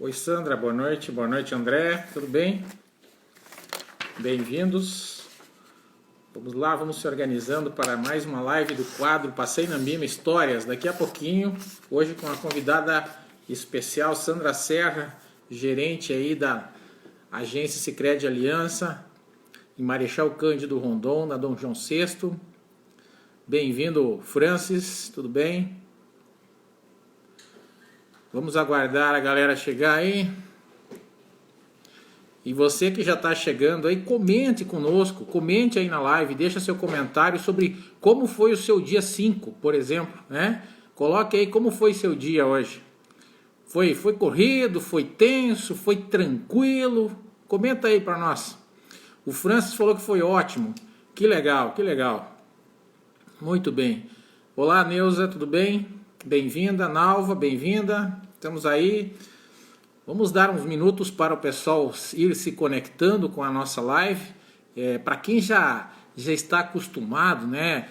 Oi Sandra, boa noite André, tudo bem? Bem-vindos. Vamos lá, vamos se organizando para mais uma live do quadro Passei na Ambima Histórias. Daqui a pouquinho, hoje com a convidada especial Sandra Serra, gerente aí da agência Sicredi Aliança, em Marechal Cândido Rondon, na Dom João VI. Bem-vindo, Francis, tudo bem? Vamos aguardar a galera chegar aí. E você que já está chegando aí, comente conosco, comente aí na live, deixa seu comentário sobre como foi o seu dia 5, por exemplo, né? Coloque aí como foi seu dia hoje. Foi corrido, foi tenso, foi tranquilo? Comenta aí para nós. O Francis falou que foi ótimo. Que legal, que legal. Muito bem. Olá, Neuza, tudo bem? Bem-vinda, Nalva, bem-vinda. Estamos aí. Vamos dar uns minutos para o pessoal ir se conectando com a nossa live. Para quem já está acostumado, né?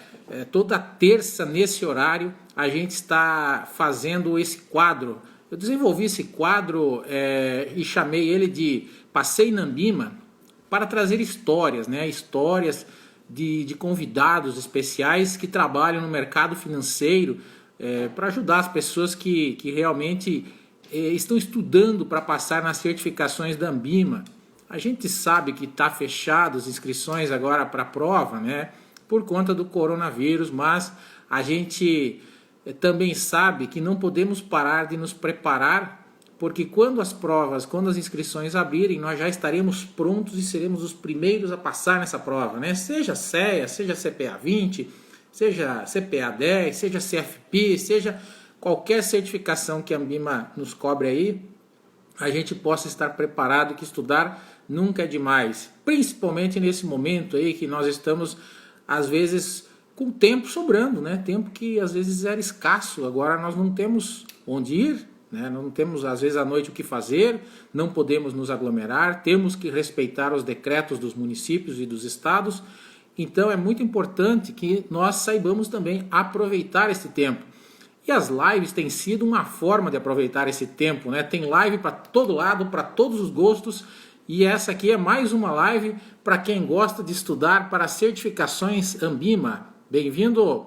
Toda terça, nesse horário, a gente está fazendo esse quadro. Eu desenvolvi esse quadro e chamei ele de Passei na Ambima para trazer histórias, né? Histórias de convidados especiais que trabalham no mercado financeiro, para ajudar as pessoas que realmente estão estudando para passar nas certificações da Ambima. A gente sabe que está fechado as inscrições agora para a prova, né, por conta do coronavírus, mas a gente também sabe que não podemos parar de nos preparar, porque quando as inscrições abrirem, nós já estaremos prontos e seremos os primeiros a passar nessa prova, né? Seja CEA, seja CPA 20, seja CPA 10, seja CFP, seja qualquer certificação que a Ambima nos cobre aí, a gente possa estar preparado, que estudar nunca é demais. Principalmente nesse momento aí que nós estamos, às vezes, com tempo sobrando, né? Tempo que às vezes era escasso, agora nós não temos onde ir, né? Não temos às vezes à noite o que fazer, não podemos nos aglomerar, temos que respeitar os decretos dos municípios e dos estados. Então é muito importante que nós saibamos também aproveitar esse tempo. E as lives têm sido uma forma de aproveitar esse tempo, né? Tem live para todo lado, para todos os gostos. E essa aqui é mais uma live para quem gosta de estudar para certificações Ambima. Bem-vindo,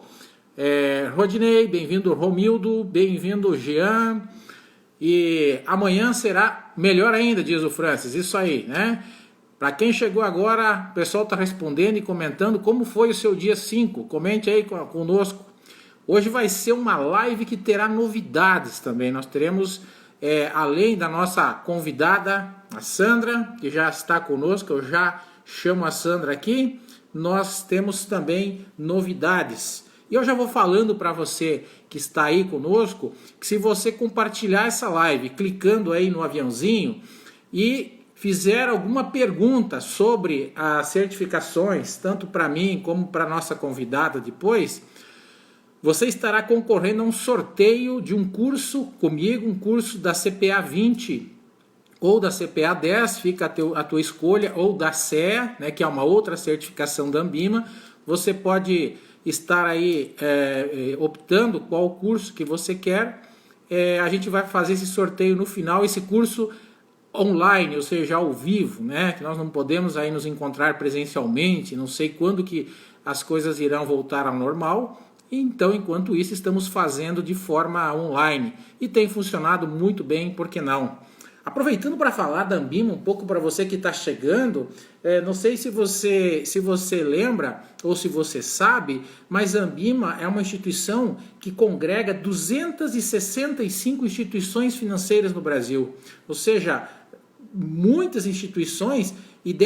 Rodinei, bem-vindo, Romildo, bem-vindo, Jean. E amanhã será melhor ainda, diz o Francis. Isso aí, né? Para quem chegou agora, o pessoal está respondendo e comentando como foi o seu dia 5. Comente aí conosco. Hoje vai ser uma live que terá novidades também. Nós teremos, além da nossa convidada, a Sandra, que já está conosco, eu já chamo a Sandra aqui, nós temos também novidades. E eu já vou falando para você que está aí conosco, que se você compartilhar essa live, clicando aí no aviãozinho e fizer alguma pergunta sobre as certificações, tanto para mim como para a nossa convidada depois, você estará concorrendo a um sorteio de um curso comigo, um curso da CPA 20 ou da CPA 10, fica a tua escolha, ou da CEA, né, que é uma outra certificação da Ambima. Você pode estar aí optando qual curso que você quer. A gente vai fazer esse sorteio no final, esse curso online, ou seja, ao vivo, né, que nós não podemos aí nos encontrar presencialmente, não sei quando que as coisas irão voltar ao normal. Então, enquanto isso, estamos fazendo de forma online e tem funcionado muito bem, por que não? Aproveitando para falar da Ambima um pouco para você que está chegando, não sei se você lembra ou se você sabe, mas a Ambima é uma instituição que congrega 265 instituições financeiras no Brasil, ou seja, muitas instituições, e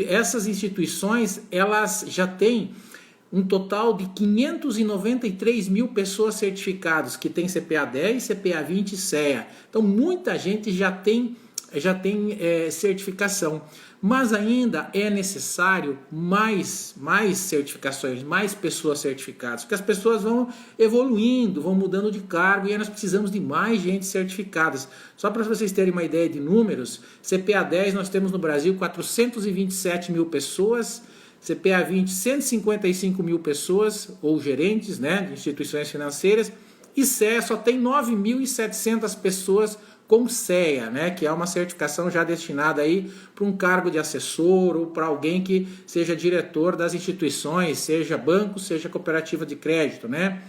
essas instituições elas já têm um total de 593 mil pessoas certificadas, que tem CPA 10, CPA 20 e CEA. Então, muita gente já tem certificação. Mas ainda é necessário mais certificações, mais pessoas certificadas, porque as pessoas vão evoluindo, vão mudando de cargo e aí nós precisamos de mais gente certificadas. Só para vocês terem uma ideia de números, CPA 10 nós temos no Brasil 427 mil pessoas, CPA 20, 155 mil pessoas, ou gerentes, né, de instituições financeiras, e CEA só tem 9.700 pessoas com CEA, né, que é uma certificação já destinada aí para um cargo de assessor ou para alguém que seja diretor das instituições, seja banco, seja cooperativa de crédito, né?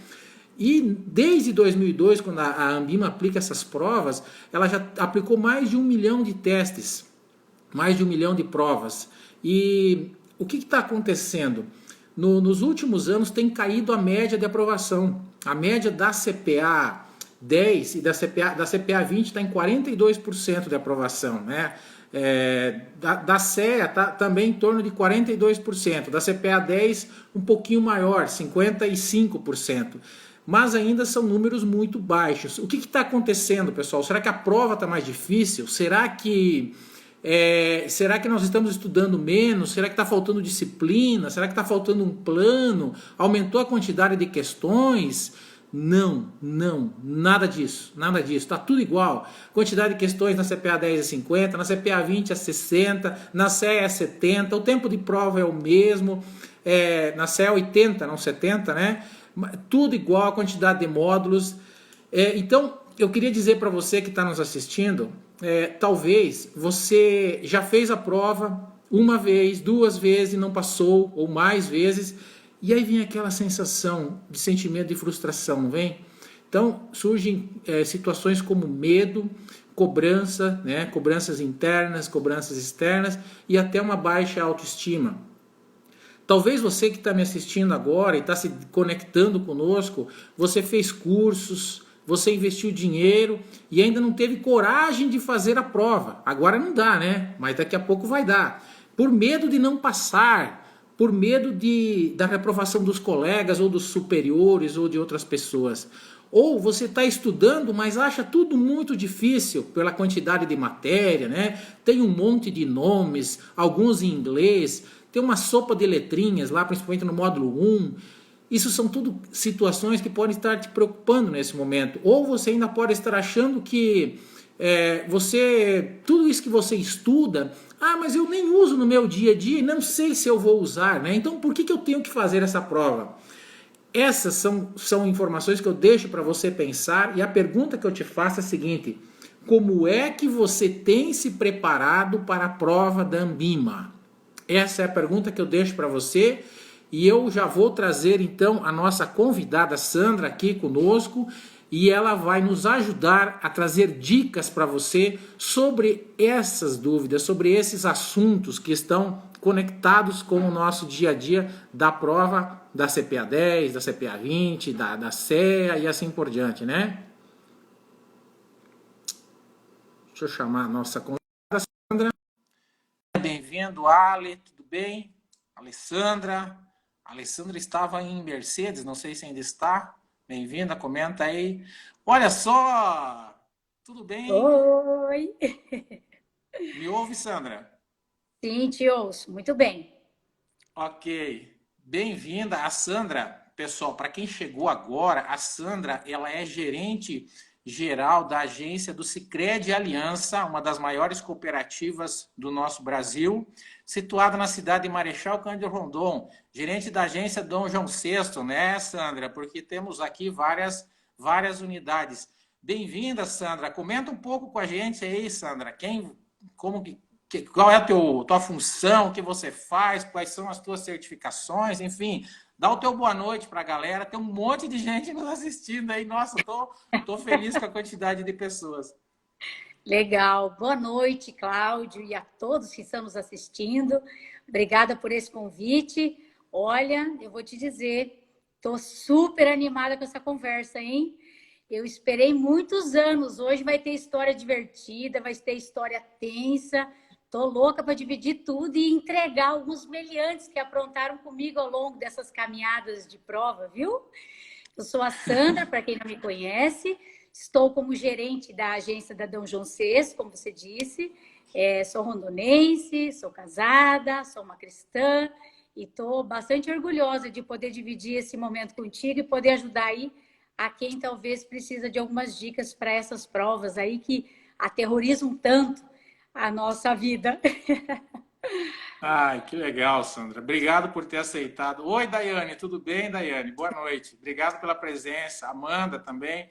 E desde 2002, quando a Anbima aplica essas provas, ela já aplicou mais de 1 milhão de testes, mais de 1 milhão de provas. E o que está acontecendo? Nos últimos anos tem caído a média de aprovação. A média da CPA 10 e da CPA 20 está em 42% de aprovação, né? Da CEA tá também em torno de 42%, da CPA 10 um pouquinho maior, 55%. Mas ainda são números muito baixos. O que está acontecendo, pessoal? Será que a prova está mais difícil? Será que nós estamos estudando menos? Será que está faltando disciplina? Será que está faltando um plano? Aumentou a quantidade de questões? Não, nada disso, está tudo igual. Quantidade de questões na CPA 10 é 50, na CPA 20 é 60, na CEA é 70, o tempo de prova é o mesmo, na CEA 80, não 70, né? Tudo igual, a quantidade de módulos. Então, eu queria dizer para você que está nos assistindo, talvez você já fez a prova uma vez, 2 vezes e não passou, ou mais vezes, e aí vem aquela sensação de sentimento de frustração, não vem? Então, surgem situações como medo, cobrança, né? Cobranças internas, cobranças externas e até uma baixa autoestima. Talvez você que está me assistindo agora e está se conectando conosco, você fez cursos, você investiu dinheiro e ainda não teve coragem de fazer a prova. Agora não dá, né? Mas daqui a pouco vai dar. Por medo de não passar, por medo da reprovação dos colegas ou dos superiores ou de outras pessoas. Ou você está estudando, mas acha tudo muito difícil pela quantidade de matéria, né? Tem um monte de nomes, alguns em inglês, tem uma sopa de letrinhas lá, principalmente no módulo 1. Isso são tudo situações que podem estar te preocupando nesse momento. Ou você ainda pode estar achando que tudo isso que você estuda, mas eu nem uso no meu dia a dia e não sei se eu vou usar, né? Então por que eu tenho que fazer essa prova? Essas são informações que eu deixo para você pensar e a pergunta que eu te faço é a seguinte: como é que você tem se preparado para a prova da Anbima? Essa é a pergunta que eu deixo para você e eu já vou trazer então a nossa convidada Sandra aqui conosco e ela vai nos ajudar a trazer dicas para você sobre essas dúvidas, sobre esses assuntos que estão conectados com o nosso dia a dia da prova da CPA 10, da CPA 20, da CEA e assim por diante, né? Deixa eu chamar a nossa convidada Sandra. Bem-vindo, Ale, tudo bem? Alessandra estava em Mercedes, não sei se ainda está. Bem-vinda, comenta aí. Olha só, tudo bem? Oi! Me ouve, Sandra? Sim, te ouço, muito bem. Ok, bem-vinda. A Sandra, pessoal, para quem chegou agora, a Sandra, ela é gerente geral da agência do Sicredi Aliança, uma das maiores cooperativas do nosso Brasil, situada na cidade de Marechal Cândido Rondon, gerente da agência Dom João VI, né, Sandra? Porque temos aqui várias unidades. Bem-vinda, Sandra. Comenta um pouco com a gente aí, Sandra. Qual é a tua função, o que você faz, quais são as tuas certificações, enfim, dá o teu boa noite para a galera. Tem um monte de gente nos assistindo aí. Nossa, tô feliz com a quantidade de pessoas. Legal. Boa noite, Cláudio, e a todos que estão nos assistindo. Obrigada por esse convite. Olha, eu vou te dizer, estou super animada com essa conversa, hein? Eu esperei muitos anos. Hoje vai ter história divertida, vai ter história tensa. Tô louca para dividir tudo e entregar alguns meliantes que aprontaram comigo ao longo dessas caminhadas de prova, viu? Eu sou a Sandra, para quem não me conhece. Estou como gerente da agência da Dom João VI, como você disse. Sou rondonense, sou casada, sou uma cristã e estou bastante orgulhosa de poder dividir esse momento contigo e poder ajudar aí a quem talvez precisa de algumas dicas para essas provas aí que aterrorizam tanto a nossa vida. Ai, que legal, Sandra. Obrigado por ter aceitado. Oi, Daiane, tudo bem, Daiane? Boa noite. Obrigado pela presença. Amanda também.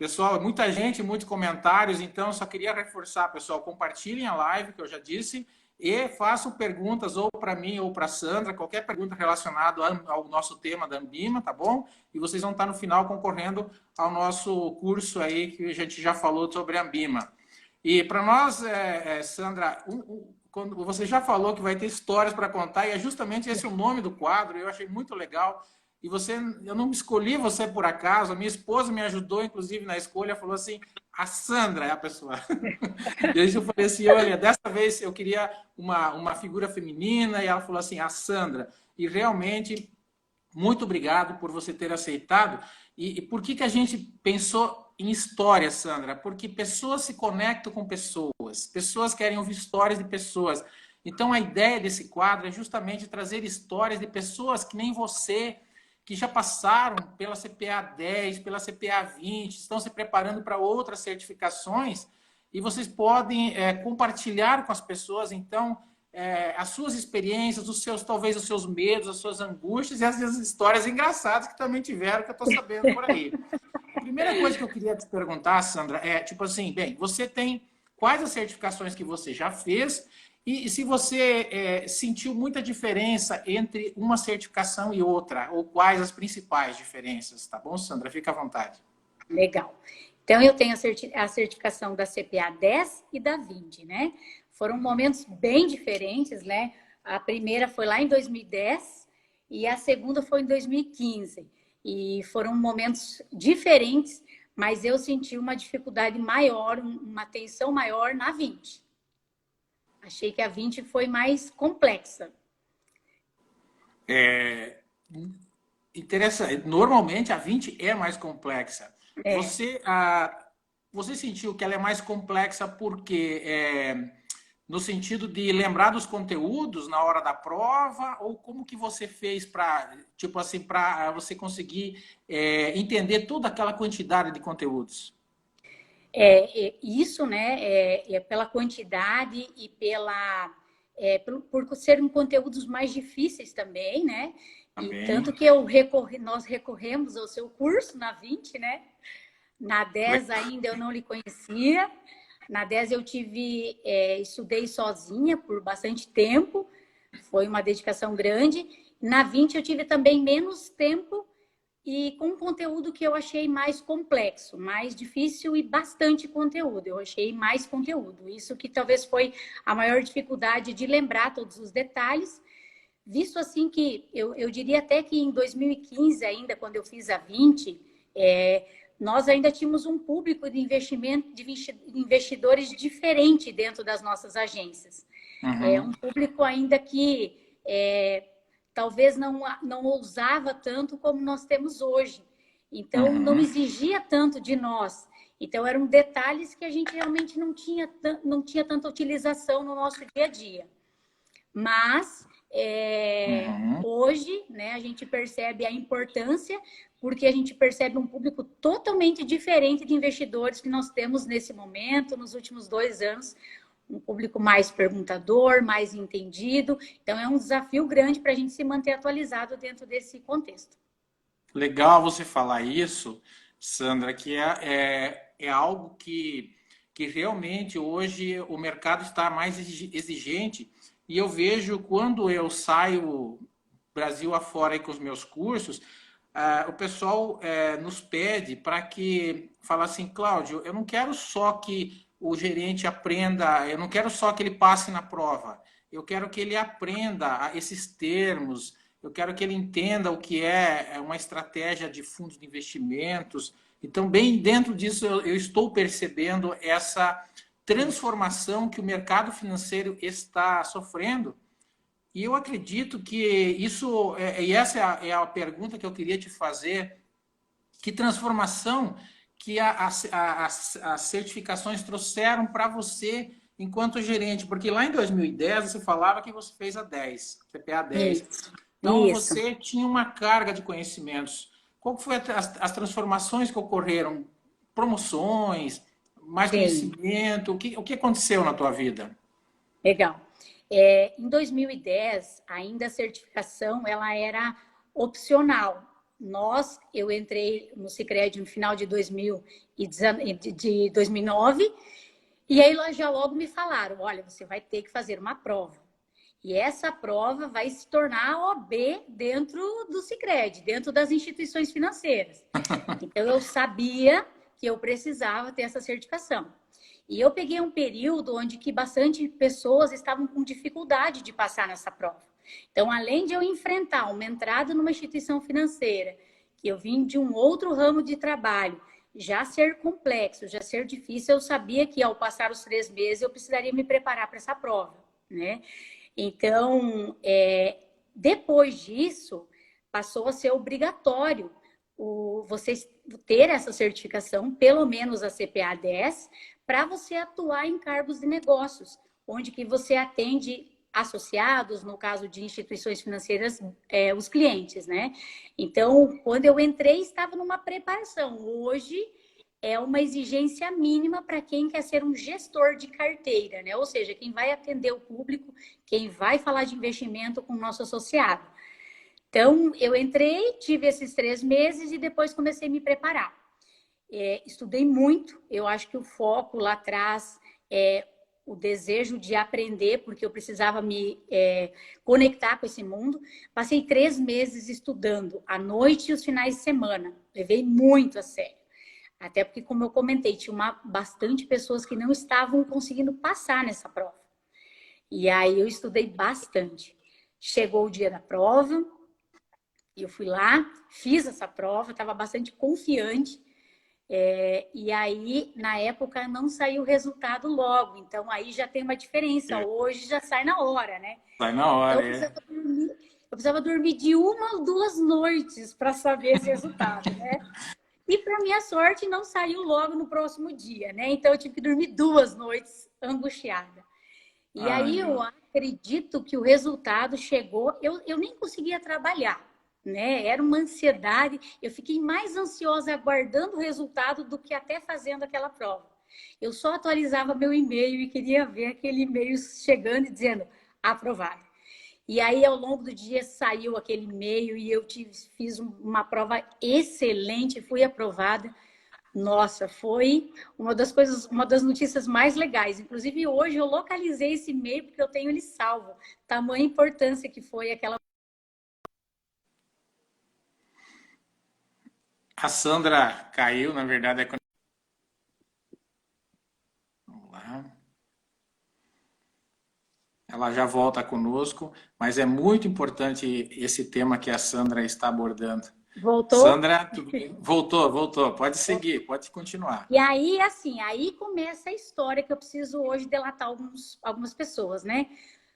Pessoal, muita gente, muitos comentários, então só queria reforçar, pessoal, compartilhem a live, que eu já disse, e façam perguntas ou para mim ou para a Sandra, qualquer pergunta relacionada ao nosso tema da Ambima, tá bom? E vocês vão estar no final concorrendo ao nosso curso aí, que a gente já falou sobre a Ambima. E para nós, Sandra, quando você já falou que vai ter histórias para contar, e é justamente esse o nome do quadro, eu achei muito legal. E eu não escolhi você por acaso, a minha esposa me ajudou, inclusive, na escolha, falou assim, a Sandra é a pessoa. E aí eu falei assim, olha, dessa vez eu queria uma figura feminina, e ela falou assim, a Sandra. E realmente, muito obrigado por você ter aceitado. E por que a gente pensou em história, Sandra? Porque pessoas se conectam com pessoas, pessoas querem ouvir histórias de pessoas. Então, a ideia desse quadro é justamente trazer histórias de pessoas que nem você, que já passaram pela CPA 10, pela CPA 20, estão se preparando para outras certificações, e vocês podem compartilhar com as pessoas, então, as suas experiências, talvez os seus medos, as suas angústias e as histórias engraçadas que também tiveram, que eu estou sabendo por aí. A primeira coisa que eu queria te perguntar, Sandra, é tipo assim, bem, você tem quais as certificações que você já fez e se você sentiu muita diferença entre uma certificação e outra, ou quais as principais diferenças, tá bom, Sandra? Fica à vontade. Legal. Então, eu tenho a certificação da CPA 10 e da 20, né? Foram momentos bem diferentes, né? A primeira foi lá em 2010 e a segunda foi em 2015. E foram momentos diferentes, mas eu senti uma dificuldade maior, uma tensão maior na 20. Achei que a 20 foi mais complexa. Interessante. Normalmente a 20 é mais complexa. É. Você sentiu que ela é mais complexa porque no sentido de lembrar dos conteúdos na hora da prova, ou como que você fez para, tipo assim, para você conseguir entender toda aquela quantidade de conteúdos? Isso, né, pela quantidade e por serem conteúdos mais difíceis também, né? E Também. tanto que nós recorremos ao seu curso na 20, né? Na 10 ainda eu não lhe conhecia. Na 10 eu estudei sozinha por bastante tempo. Foi uma dedicação grande. Na 20 eu tive também menos tempo e com um conteúdo que eu achei mais complexo, mais difícil e bastante conteúdo. Eu achei mais conteúdo. Isso que talvez foi a maior dificuldade de lembrar todos os detalhes, visto assim que eu diria até que em 2015 ainda, quando eu fiz a 20, nós ainda tínhamos um público de investimento, de investidores diferente dentro das nossas agências. Uhum. Um público ainda que talvez não ousava tanto como nós temos hoje. Então, não exigia tanto de nós. Então, eram detalhes que a gente realmente não tinha tanta utilização no nosso dia a dia. Mas, hoje, né, a gente percebe a importância, porque a gente percebe um público totalmente diferente de investidores que nós temos nesse momento, nos últimos 2 anos, um público mais perguntador, mais entendido. Então, é um desafio grande para a gente se manter atualizado dentro desse contexto. Legal você falar isso, Sandra, que é algo que realmente hoje o mercado está mais exigente. E eu vejo quando eu saio Brasil afora aí com os meus cursos, o pessoal nos pede para que, fala assim, Cláudio, eu não quero só que o gerente aprenda, eu não quero só que ele passe na prova, eu quero que ele aprenda esses termos, eu quero que ele entenda o que é uma estratégia de fundos de investimentos. Então, bem dentro disso, eu estou percebendo essa transformação que o mercado financeiro está sofrendo. E eu acredito que isso, e essa é a pergunta que eu queria te fazer, que transformação que as certificações trouxeram para você enquanto gerente? Porque lá em 2010 você falava que você fez a 10, CPA 10. Então Isso. você tinha uma carga de conhecimentos. Qual foi as transformações que ocorreram? Promoções, mais conhecimento? O que aconteceu na tua vida? Legal. Em 2010, ainda a certificação ela era opcional, Eu entrei no Sicredi no final de 2009, e aí já logo me falaram, olha, você vai ter que fazer uma prova. E essa prova vai se tornar a OB dentro do Sicredi, dentro das instituições financeiras. Então, eu sabia que eu precisava ter essa certificação. E eu peguei um período onde que bastante pessoas estavam com dificuldade de passar nessa prova. Então, além de eu enfrentar uma entrada numa instituição financeira, que eu vim de um outro ramo de trabalho, já ser complexo, já ser difícil, eu sabia que ao passar os 3 meses eu precisaria me preparar para essa prova, né? Então, depois disso, passou a ser obrigatório você ter essa certificação, pelo menos a CPA 10, para você atuar em cargos de negócios, onde que você atende associados, no caso de instituições financeiras, os clientes, né? Então, quando eu entrei, estava numa preparação. Hoje, é uma exigência mínima para quem quer ser um gestor de carteira, né? Ou seja, quem vai atender o público, quem vai falar de investimento com o nosso associado. Então, eu entrei, tive esses 3 meses e depois comecei a me preparar. Estudei muito, eu acho que o foco lá atrás é o desejo de aprender, porque eu precisava me conectar com esse mundo. Passei 3 meses estudando, à noite e os finais de semana. Levei muito a sério. Até porque, como eu comentei, tinha bastante pessoas que não estavam conseguindo passar nessa prova. E aí eu estudei bastante. Chegou o dia da prova, eu fui lá, fiz essa prova, estava bastante confiante. E aí, na época, não saiu o resultado logo. Então, aí já tem uma diferença. Hoje já sai na hora, né? Sai na hora, então, eu precisava dormir de 1 ou 2 noites para saber esse resultado, né? E, para minha sorte, não saiu logo no próximo dia, né? Então, eu tive que dormir 2 noites angustiada. E aí, eu acredito que o resultado chegou... Eu nem conseguia trabalhar, né? Era uma ansiedade. Eu fiquei mais ansiosa aguardando o resultado do que até fazendo aquela prova. Eu só atualizava meu e-mail e queria ver aquele e-mail chegando e dizendo aprovado. E aí, ao longo do dia, saiu aquele e-mail e eu fiz uma prova excelente, fui aprovada. Nossa, foi uma das notícias mais legais. Inclusive, hoje eu localizei esse e-mail porque eu tenho ele salvo. Tamanha importância que foi aquela... A Sandra caiu, na verdade. Vamos lá. Ela já volta conosco, mas é muito importante esse tema que a Sandra está abordando. Voltou? Sandra, tudo bem? Voltou. Pode seguir, pode continuar. E aí, assim, aí começa a história que eu preciso hoje delatar algumas pessoas, né?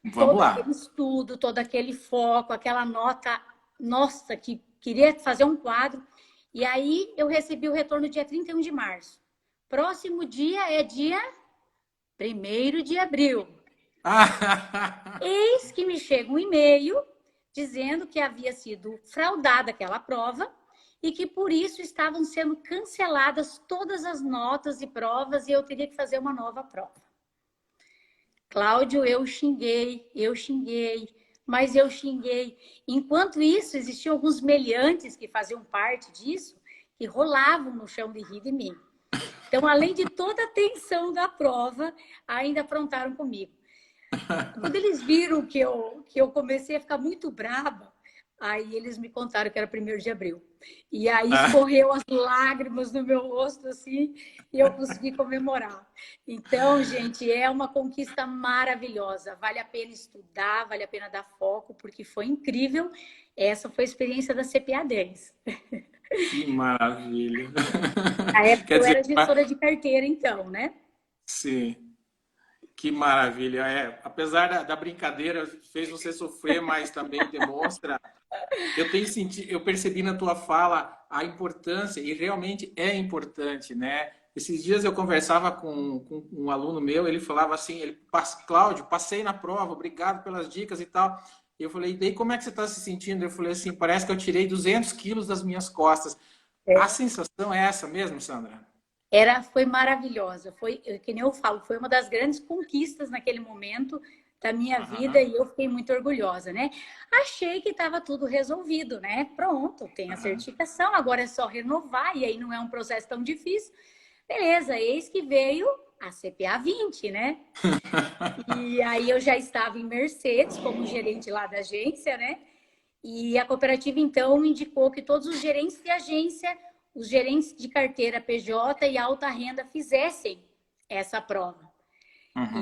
Vamos Todo lá. aquele estudo, todo aquele foco, aquela nota, nossa, que queria fazer um quadro. E aí eu recebi o retorno dia 31 de março. Próximo dia é dia 1º de abril. Eis que me chega um e-mail dizendo que havia sido fraudada aquela prova e que por isso estavam sendo canceladas todas as notas e provas e eu teria que fazer uma nova prova. Cláudio, eu xinguei, mas eu xinguei. Enquanto isso, existiam alguns meliantes que faziam parte disso, que rolavam no chão de rir de mim. Então, além de toda a tensão da prova, ainda aprontaram comigo. Quando eles viram que eu comecei a ficar muito brava, aí eles me contaram que era 1º de abril. E aí escorreu as lágrimas no meu rosto, assim, e eu consegui comemorar. Então, gente, é uma conquista maravilhosa. Vale a pena estudar, vale a pena dar foco, porque foi incrível. Essa foi a experiência da CPA 10. Que maravilha. Na época eu era gestora de carteira, então, né? Sim. Que maravilha. Apesar da brincadeira, fez você sofrer, mas também demonstra. Eu percebi na tua fala a importância, e realmente é importante, né? Esses dias eu conversava com um aluno meu, ele falava assim, Cláudio, passei na prova, obrigado pelas dicas e tal. E eu falei, e daí como é que você está se sentindo? Eu falei assim, parece que eu tirei 200 quilos das minhas costas. A sensação é essa mesmo, Sandra? Foi maravilhosa. Foi, que nem eu falo, foi uma das grandes conquistas naquele momento da minha vida e eu fiquei muito orgulhosa, né? Achei que estava tudo resolvido, né? Pronto, tem a certificação, agora é só renovar e aí não é um processo tão difícil. Beleza, eis que veio a CPA 20, né? E aí eu já estava em Mercedes como gerente lá da agência, né? E a cooperativa, então, indicou que todos os gerentes de agência, os gerentes de carteira PJ e alta renda fizessem essa prova.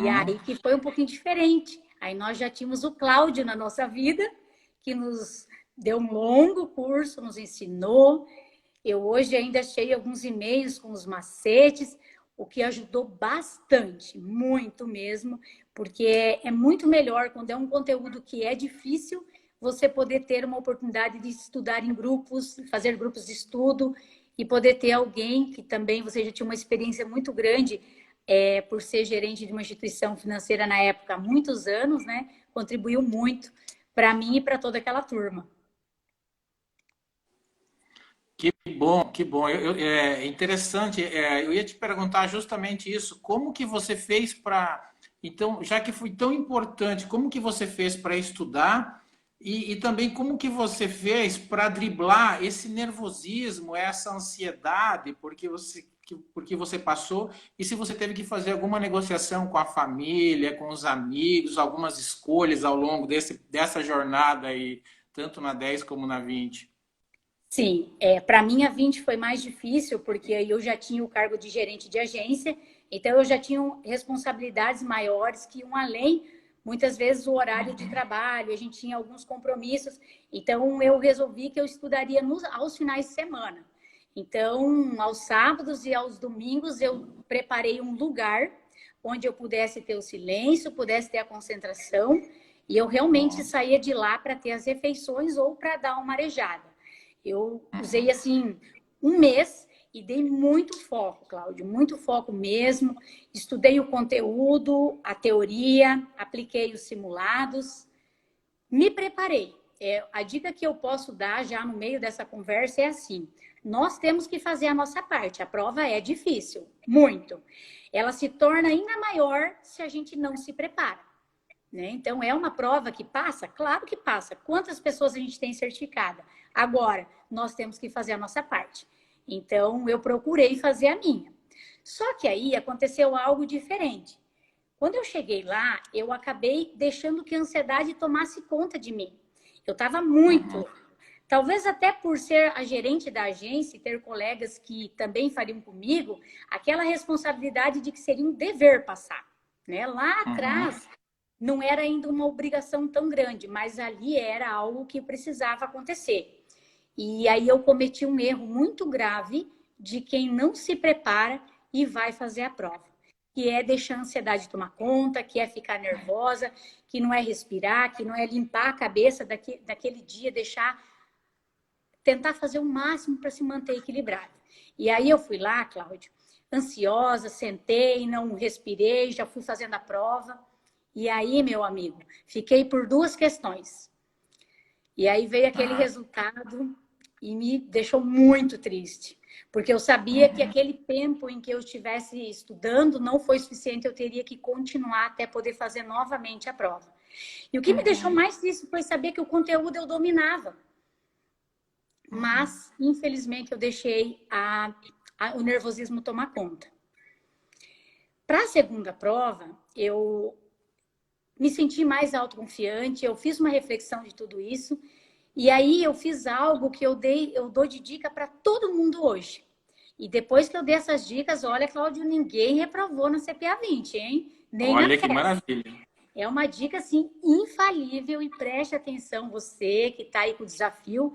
E aí que foi um pouquinho diferente. Aí nós já tínhamos o Cláudio na nossa vida, que nos deu um longo curso, nos ensinou. Eu hoje ainda achei alguns e-mails com os macetes, o que ajudou bastante, muito mesmo, porque é muito melhor quando é um conteúdo que é difícil, você poder ter uma oportunidade de estudar em grupos, fazer grupos de estudo e poder ter alguém que também você já tinha uma experiência muito grande por ser gerente de uma instituição financeira na época há muitos anos, né? Contribuiu muito para mim e para toda aquela turma. Que bom, que bom. É interessante. Eu ia te perguntar justamente isso. Como que você fez para... Então, já que foi tão importante, como que você fez para estudar e também como que você fez para driblar esse nervosismo, essa ansiedade, porque você passou e se você teve que fazer alguma negociação com a família, com os amigos, algumas escolhas ao longo dessa jornada aí, tanto na 10 como na 20. Sim, para mim a 20 foi mais difícil, porque eu já tinha o cargo de gerente de agência, então eu já tinha responsabilidades maiores que iam além, muitas vezes, o horário de trabalho, a gente tinha alguns compromissos, então eu resolvi que eu estudaria aos finais de semana. Então, aos sábados e aos domingos, eu preparei um lugar onde eu pudesse ter o silêncio, pudesse ter a concentração, e eu realmente saía de lá para ter as refeições ou para dar uma arejada. Eu usei, assim, um mês e dei muito foco, Cláudio, muito foco mesmo. Estudei o conteúdo, a teoria, apliquei os simulados, me preparei. A dica que eu posso dar já no meio dessa conversa é assim: nós temos que fazer a nossa parte. A prova é difícil, muito. Ela se torna ainda maior se a gente não se prepara. Né? Então, é uma prova que passa? Claro que passa. Quantas pessoas a gente tem certificada? Agora, nós temos que fazer a nossa parte. Então, eu procurei fazer a minha. Só que aí aconteceu algo diferente. Quando eu cheguei lá, eu acabei deixando que a ansiedade tomasse conta de mim. Eu estava muito... Talvez até por ser a gerente da agência e ter colegas que também fariam comigo, aquela responsabilidade de que seria um dever passar. Né? Lá atrás, não era ainda uma obrigação tão grande, mas ali era algo que precisava acontecer. E aí eu cometi um erro muito grave de quem não se prepara e vai fazer a prova, que é deixar a ansiedade tomar conta, que é ficar nervosa, que não é respirar, que não é limpar a cabeça daquele dia, tentar fazer o máximo para se manter equilibrado. E aí eu fui lá, Cláudio, ansiosa, sentei, não respirei, já fui fazendo a prova. E aí, meu amigo, fiquei por 2 questões. E aí veio aquele resultado e me deixou muito triste. Porque eu sabia que aquele tempo em que eu estivesse estudando não foi suficiente, eu teria que continuar até poder fazer novamente a prova. E o que me deixou mais triste foi saber que o conteúdo eu dominava. Mas, infelizmente, eu deixei o nervosismo tomar conta. Para a segunda prova, eu me senti mais autoconfiante, eu fiz uma reflexão de tudo isso, e aí eu fiz algo que eu dou de dica para todo mundo hoje. E depois que eu dei essas dicas, olha, Cláudio, ninguém reprovou na CPA 20, hein? Nem na Olha que PES. maravilha. É uma dica, assim, infalível, e preste atenção, você que está aí com o desafio,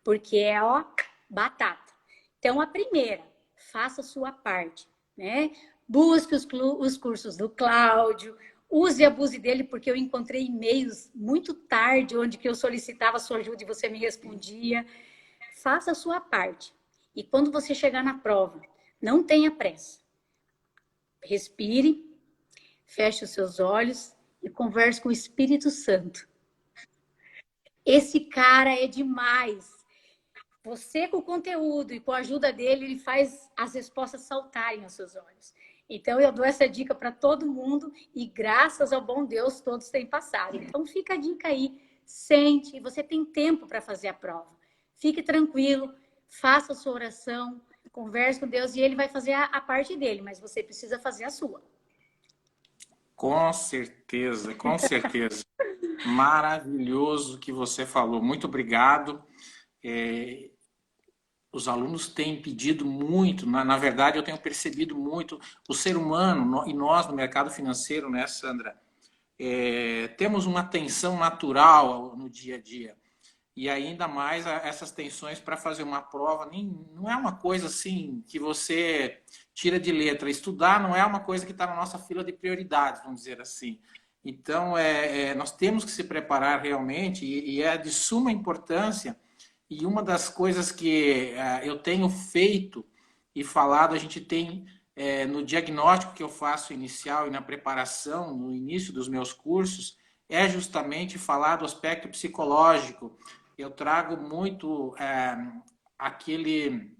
porque é, ó, batata. Então, a primeira, faça a sua parte, né? Busque os cursos do Cláudio, use e abuse dele, porque eu encontrei e-mails muito tarde, onde que eu solicitava a sua ajuda e você me respondia. Faça a sua parte. E quando você chegar na prova, não tenha pressa. Respire, feche os seus olhos e converse com o Espírito Santo. Esse cara é demais. Você, com o conteúdo e com a ajuda dele, ele faz as respostas saltarem aos seus olhos. Então, eu dou essa dica para todo mundo e, graças ao bom Deus, todos têm passado. Então, fica a dica aí. Sente, você tem tempo para fazer a prova. Fique tranquilo, faça a sua oração, converse com Deus e Ele vai fazer a parte dele, mas você precisa fazer a sua. Com certeza, com certeza. Maravilhoso que você falou. Muito obrigado. Os alunos têm pedido muito, na verdade eu tenho percebido muito, o ser humano e nós no mercado financeiro, né, Sandra, temos uma tensão natural no dia a dia. E ainda mais essas tensões para fazer uma prova, não é uma coisa assim que você tira de letra. Estudar não é uma coisa que está na nossa fila de prioridades, vamos dizer assim. Então, nós temos que se preparar realmente e é de suma importância. E uma das coisas que eu tenho feito e falado, a gente tem no diagnóstico que eu faço inicial e na preparação, no início dos meus cursos, é justamente falar do aspecto psicológico. Eu trago muito aquele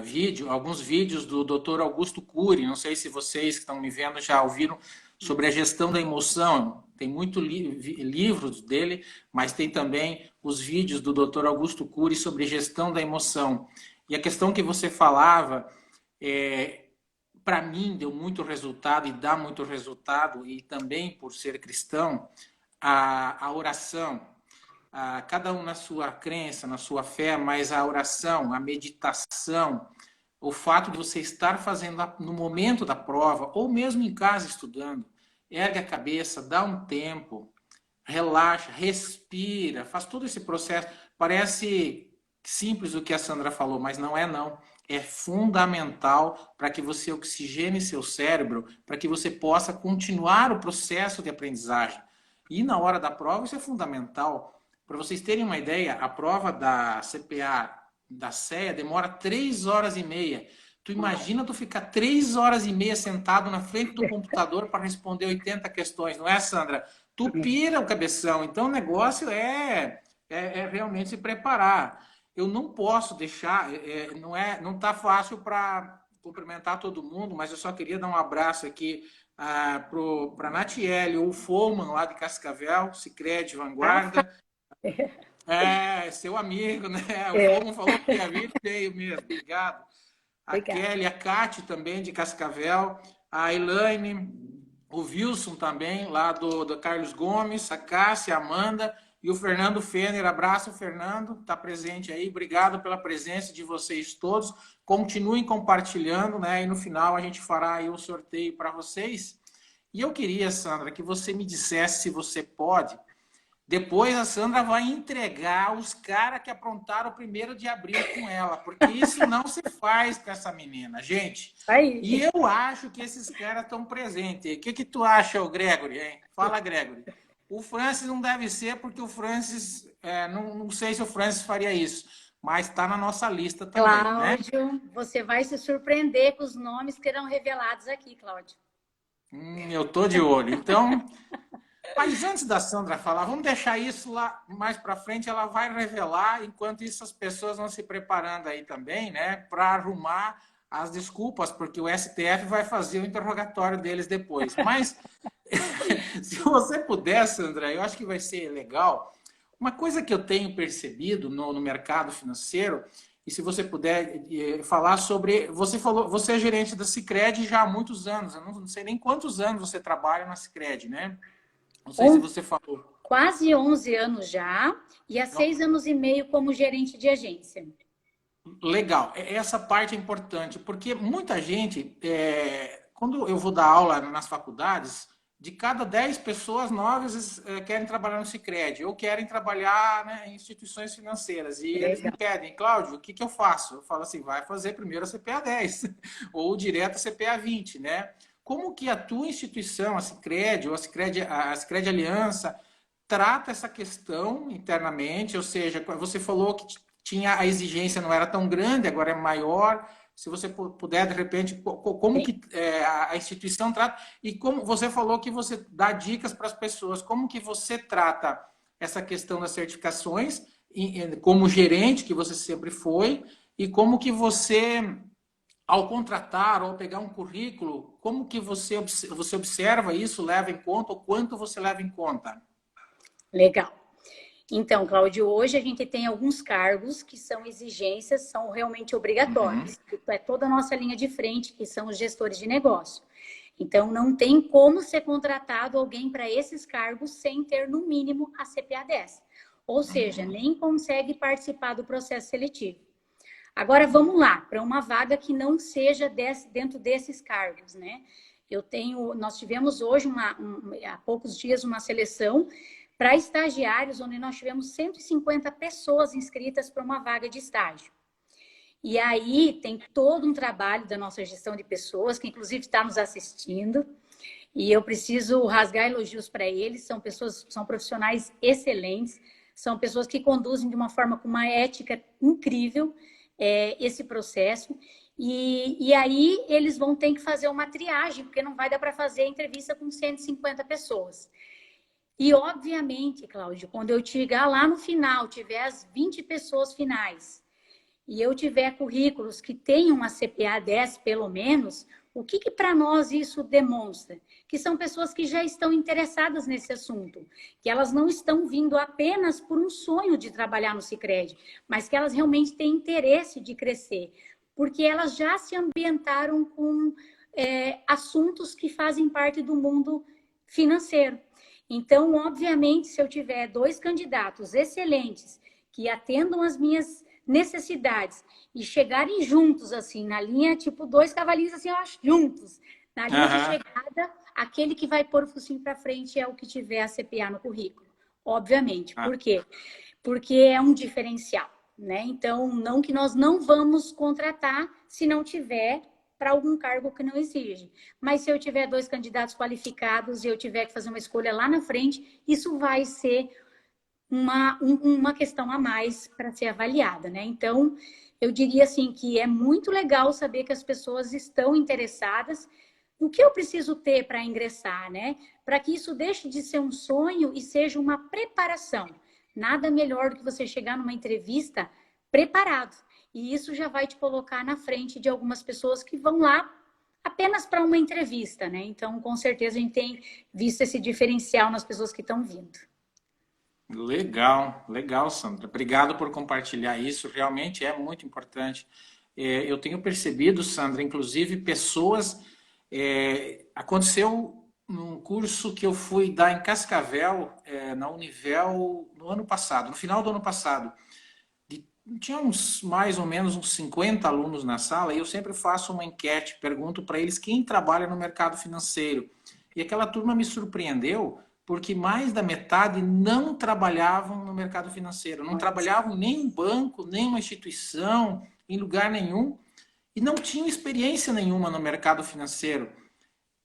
vídeo, alguns vídeos do Dr. Augusto Cury, não sei se vocês que estão me vendo já ouviram, sobre a gestão da emoção. Tem muito livros dele, mas tem também os vídeos do Dr. Augusto Cury sobre gestão da emoção. E a questão que você falava, para mim, deu muito resultado e dá muito resultado, e também por ser cristão, a oração. Cada um na sua crença, na sua fé, mas a oração, a meditação, o fato de você estar fazendo no momento da prova, ou mesmo em casa estudando, ergue a cabeça, dá um tempo, relaxa, respira, faz todo esse processo. Parece simples o que a Sandra falou, mas não é não. É fundamental para que você oxigene seu cérebro, para que você possa continuar o processo de aprendizagem. E na hora da prova isso é fundamental. Para vocês terem uma ideia, a prova da CPA, da CEA, demora 3 horas e meia. Tu imagina tu ficar 3 horas e meia sentado na frente do computador para responder 80 questões, não é, Sandra? Tu pira o cabeção. Então o negócio é realmente se preparar. Eu não posso deixar, não está fácil para cumprimentar todo mundo, mas eu só queria dar um abraço aqui para a Natiele, o Foman lá de Cascavel, Sicredi Vanguarda. Seu amigo, né? O Foman falou que ia vir, veio mesmo. Obrigado. A Kelly, a Kate também de Cascavel, a Elaine, o Wilson também, lá do Carlos Gomes, a Cássia, a Amanda e o Fernando Fener. Abraço, Fernando, está presente aí. Obrigado pela presença de vocês todos. Continuem compartilhando, né? E no final a gente fará aí o sorteio para vocês. E eu queria, Sandra, que você me dissesse se você pode. Depois a Sandra vai entregar os caras que aprontaram o 1º de abril com ela, porque isso não se faz com essa menina, gente. Aí. E eu acho que esses caras estão presentes. O que tu acha, o Gregory? Hein? Fala, Gregory. O Francis não deve ser, porque o Francis, não sei se o Francis faria isso, mas está na nossa lista também. Cláudio, né? Você vai se surpreender com os nomes que serão revelados aqui, Cláudio. Eu tô de olho. Então... Mas antes da Sandra falar, vamos deixar isso lá mais para frente, ela vai revelar, enquanto isso as pessoas vão se preparando aí também, né, para arrumar as desculpas, porque o STF vai fazer o interrogatório deles depois. Mas, se você puder, Sandra, eu acho que vai ser legal. Uma coisa que eu tenho percebido no mercado financeiro, e se você puder falar sobre... Você é gerente da Sicredi já há muitos anos, eu não sei nem quantos anos você trabalha na Sicredi, né? Não sei se você falou. Quase 11 anos já, e há 6 anos e meio como gerente de agência. Legal, essa parte é importante, porque muita gente, quando eu vou dar aula nas faculdades, de cada 10 pessoas, 9 querem trabalhar no Sicredi, ou querem trabalhar, né, em instituições financeiras. E eles me pedem, Cláudio, o que eu faço? Eu falo assim, vai fazer primeiro a CPA 10, ou direto a CPA 20, né? Como que a tua instituição, a Sicredi, ou a Sicredi Aliança, trata essa questão internamente? Ou seja, você falou que tinha a exigência não era tão grande, agora é maior. Se você puder, de repente, como que a instituição trata? E como você falou que você dá dicas para as pessoas, como que você trata essa questão das certificações, como gerente, que você sempre foi, e como que você ao contratar ou pegar um currículo, como que você observa isso, leva em conta, o quanto você leva em conta? Legal. Então, Cláudio, hoje a gente tem alguns cargos que são exigências, são realmente obrigatórios. É toda a nossa linha de frente, que são os gestores de negócio. Então, não tem como ser contratado alguém para esses cargos sem ter, no mínimo, a CPA 10. Ou seja, nem consegue participar do processo seletivo. Agora, vamos lá, para uma vaga que não seja dentro desses cargos, né? Nós tivemos hoje, há poucos dias, uma seleção para estagiários, onde nós tivemos 150 pessoas inscritas para uma vaga de estágio. E aí tem todo um trabalho da nossa gestão de pessoas, que inclusive está nos assistindo, e eu preciso rasgar elogios para eles. São profissionais excelentes, são pessoas que conduzem de uma forma com uma ética incrível esse processo. E aí eles vão ter que fazer uma triagem, porque não vai dar para fazer entrevista com 150 pessoas. E, obviamente, Cláudio, quando eu chegar lá no final, tiver as 20 pessoas finais, e eu tiver currículos que tenham a CPA 10, pelo menos, o que para nós isso demonstra? Que são pessoas que já estão interessadas nesse assunto, que elas não estão vindo apenas por um sonho de trabalhar no Sicredi, mas que elas realmente têm interesse de crescer, porque elas já se ambientaram com assuntos que fazem parte do mundo financeiro. Então, obviamente, se eu tiver 2 candidatos excelentes que atendam as minhas necessidades e chegarem juntos, assim, na linha, tipo, 2 cavalinhos, assim, eu acho, juntos, na linha de chegada, aquele que vai pôr o focinho para frente é o que tiver a CPA no currículo, obviamente. Por quê? Porque é um diferencial, né? Então, não que nós não vamos contratar se não tiver para algum cargo que não exige. Mas se eu tiver 2 candidatos qualificados e eu tiver que fazer uma escolha lá na frente, isso vai ser uma questão a mais para ser avaliada, né? Então, eu diria assim que é muito legal saber que as pessoas estão interessadas. O que eu preciso ter para ingressar, né? Para que isso deixe de ser um sonho e seja uma preparação. Nada melhor do que você chegar numa entrevista preparado. E isso já vai te colocar na frente de algumas pessoas que vão lá apenas para uma entrevista, né? Então, com certeza, a gente tem visto esse diferencial nas pessoas que estão vindo. Legal, legal, Sandra. Obrigado por compartilhar isso. Realmente é muito importante. Eu tenho percebido, Sandra, inclusive pessoas... aconteceu num curso que eu fui dar em Cascavel, na Univel, no ano passado, no final do ano passado. Tinha mais ou menos uns 50 alunos na sala e eu sempre faço uma enquete, pergunto para eles quem trabalha no mercado financeiro. E aquela turma me surpreendeu porque mais da metade não trabalhavam no mercado financeiro, não trabalhavam nem em banco, nem em uma instituição, em lugar nenhum, e não tinham experiência nenhuma no mercado financeiro.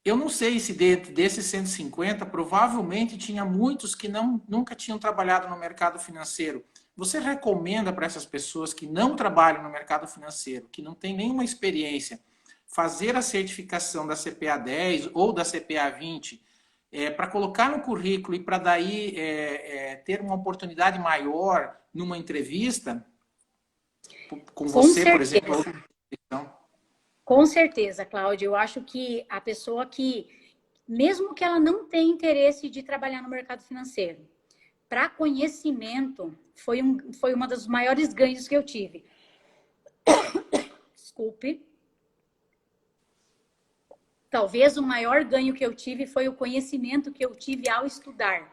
Eu não sei se dentro desses 150, provavelmente tinha muitos que nunca tinham trabalhado no mercado financeiro. Você recomenda para essas pessoas que não trabalham no mercado financeiro, que não têm nenhuma experiência, fazer a certificação da CPA 10 ou da CPA 20 para colocar no currículo e para daí ter uma oportunidade maior numa entrevista com você, por exemplo? Com certeza, Cláudia. Eu acho que a pessoa que, mesmo que ela não tenha interesse de trabalhar no mercado financeiro, para conhecimento, foi uma dos maiores ganhos que eu tive. Desculpe. Talvez o maior ganho que eu tive foi o conhecimento que eu tive ao estudar.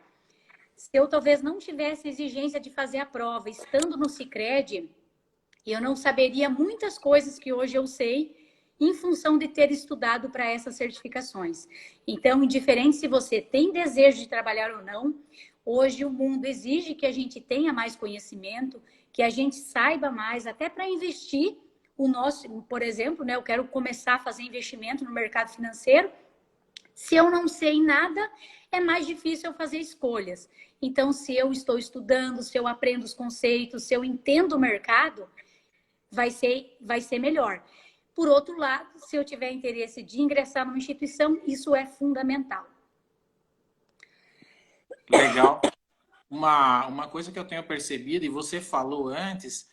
Se eu talvez não tivesse a exigência de fazer a prova, estando no Sicredi, eu não saberia muitas coisas que hoje eu sei em função de ter estudado para essas certificações. Então, indiferente se você tem desejo de trabalhar ou não, hoje o mundo exige que a gente tenha mais conhecimento, que a gente saiba mais, até para investir o nosso, por exemplo, né, eu quero começar a fazer investimento no mercado financeiro. Se eu não sei nada, é mais difícil eu fazer escolhas. Então, se eu estou estudando, se eu aprendo os conceitos, se eu entendo o mercado, vai ser melhor. Por outro lado, se eu tiver interesse de ingressar numa instituição, isso é fundamental. Legal. Uma coisa que eu tenho percebido, e você falou antes,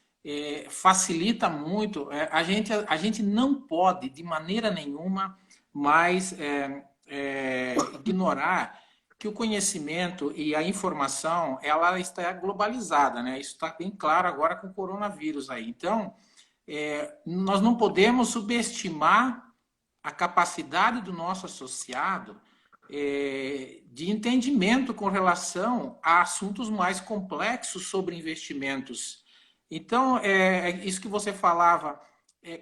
facilita muito. A gente não pode, de maneira nenhuma, mais ignorar que o conhecimento e a informação ela está globalizada, né? Isso está bem claro agora com o coronavírus aí. Então, nós não podemos subestimar a capacidade do nosso associado de entendimento com relação a assuntos mais complexos sobre investimentos. Então, isso que você falava,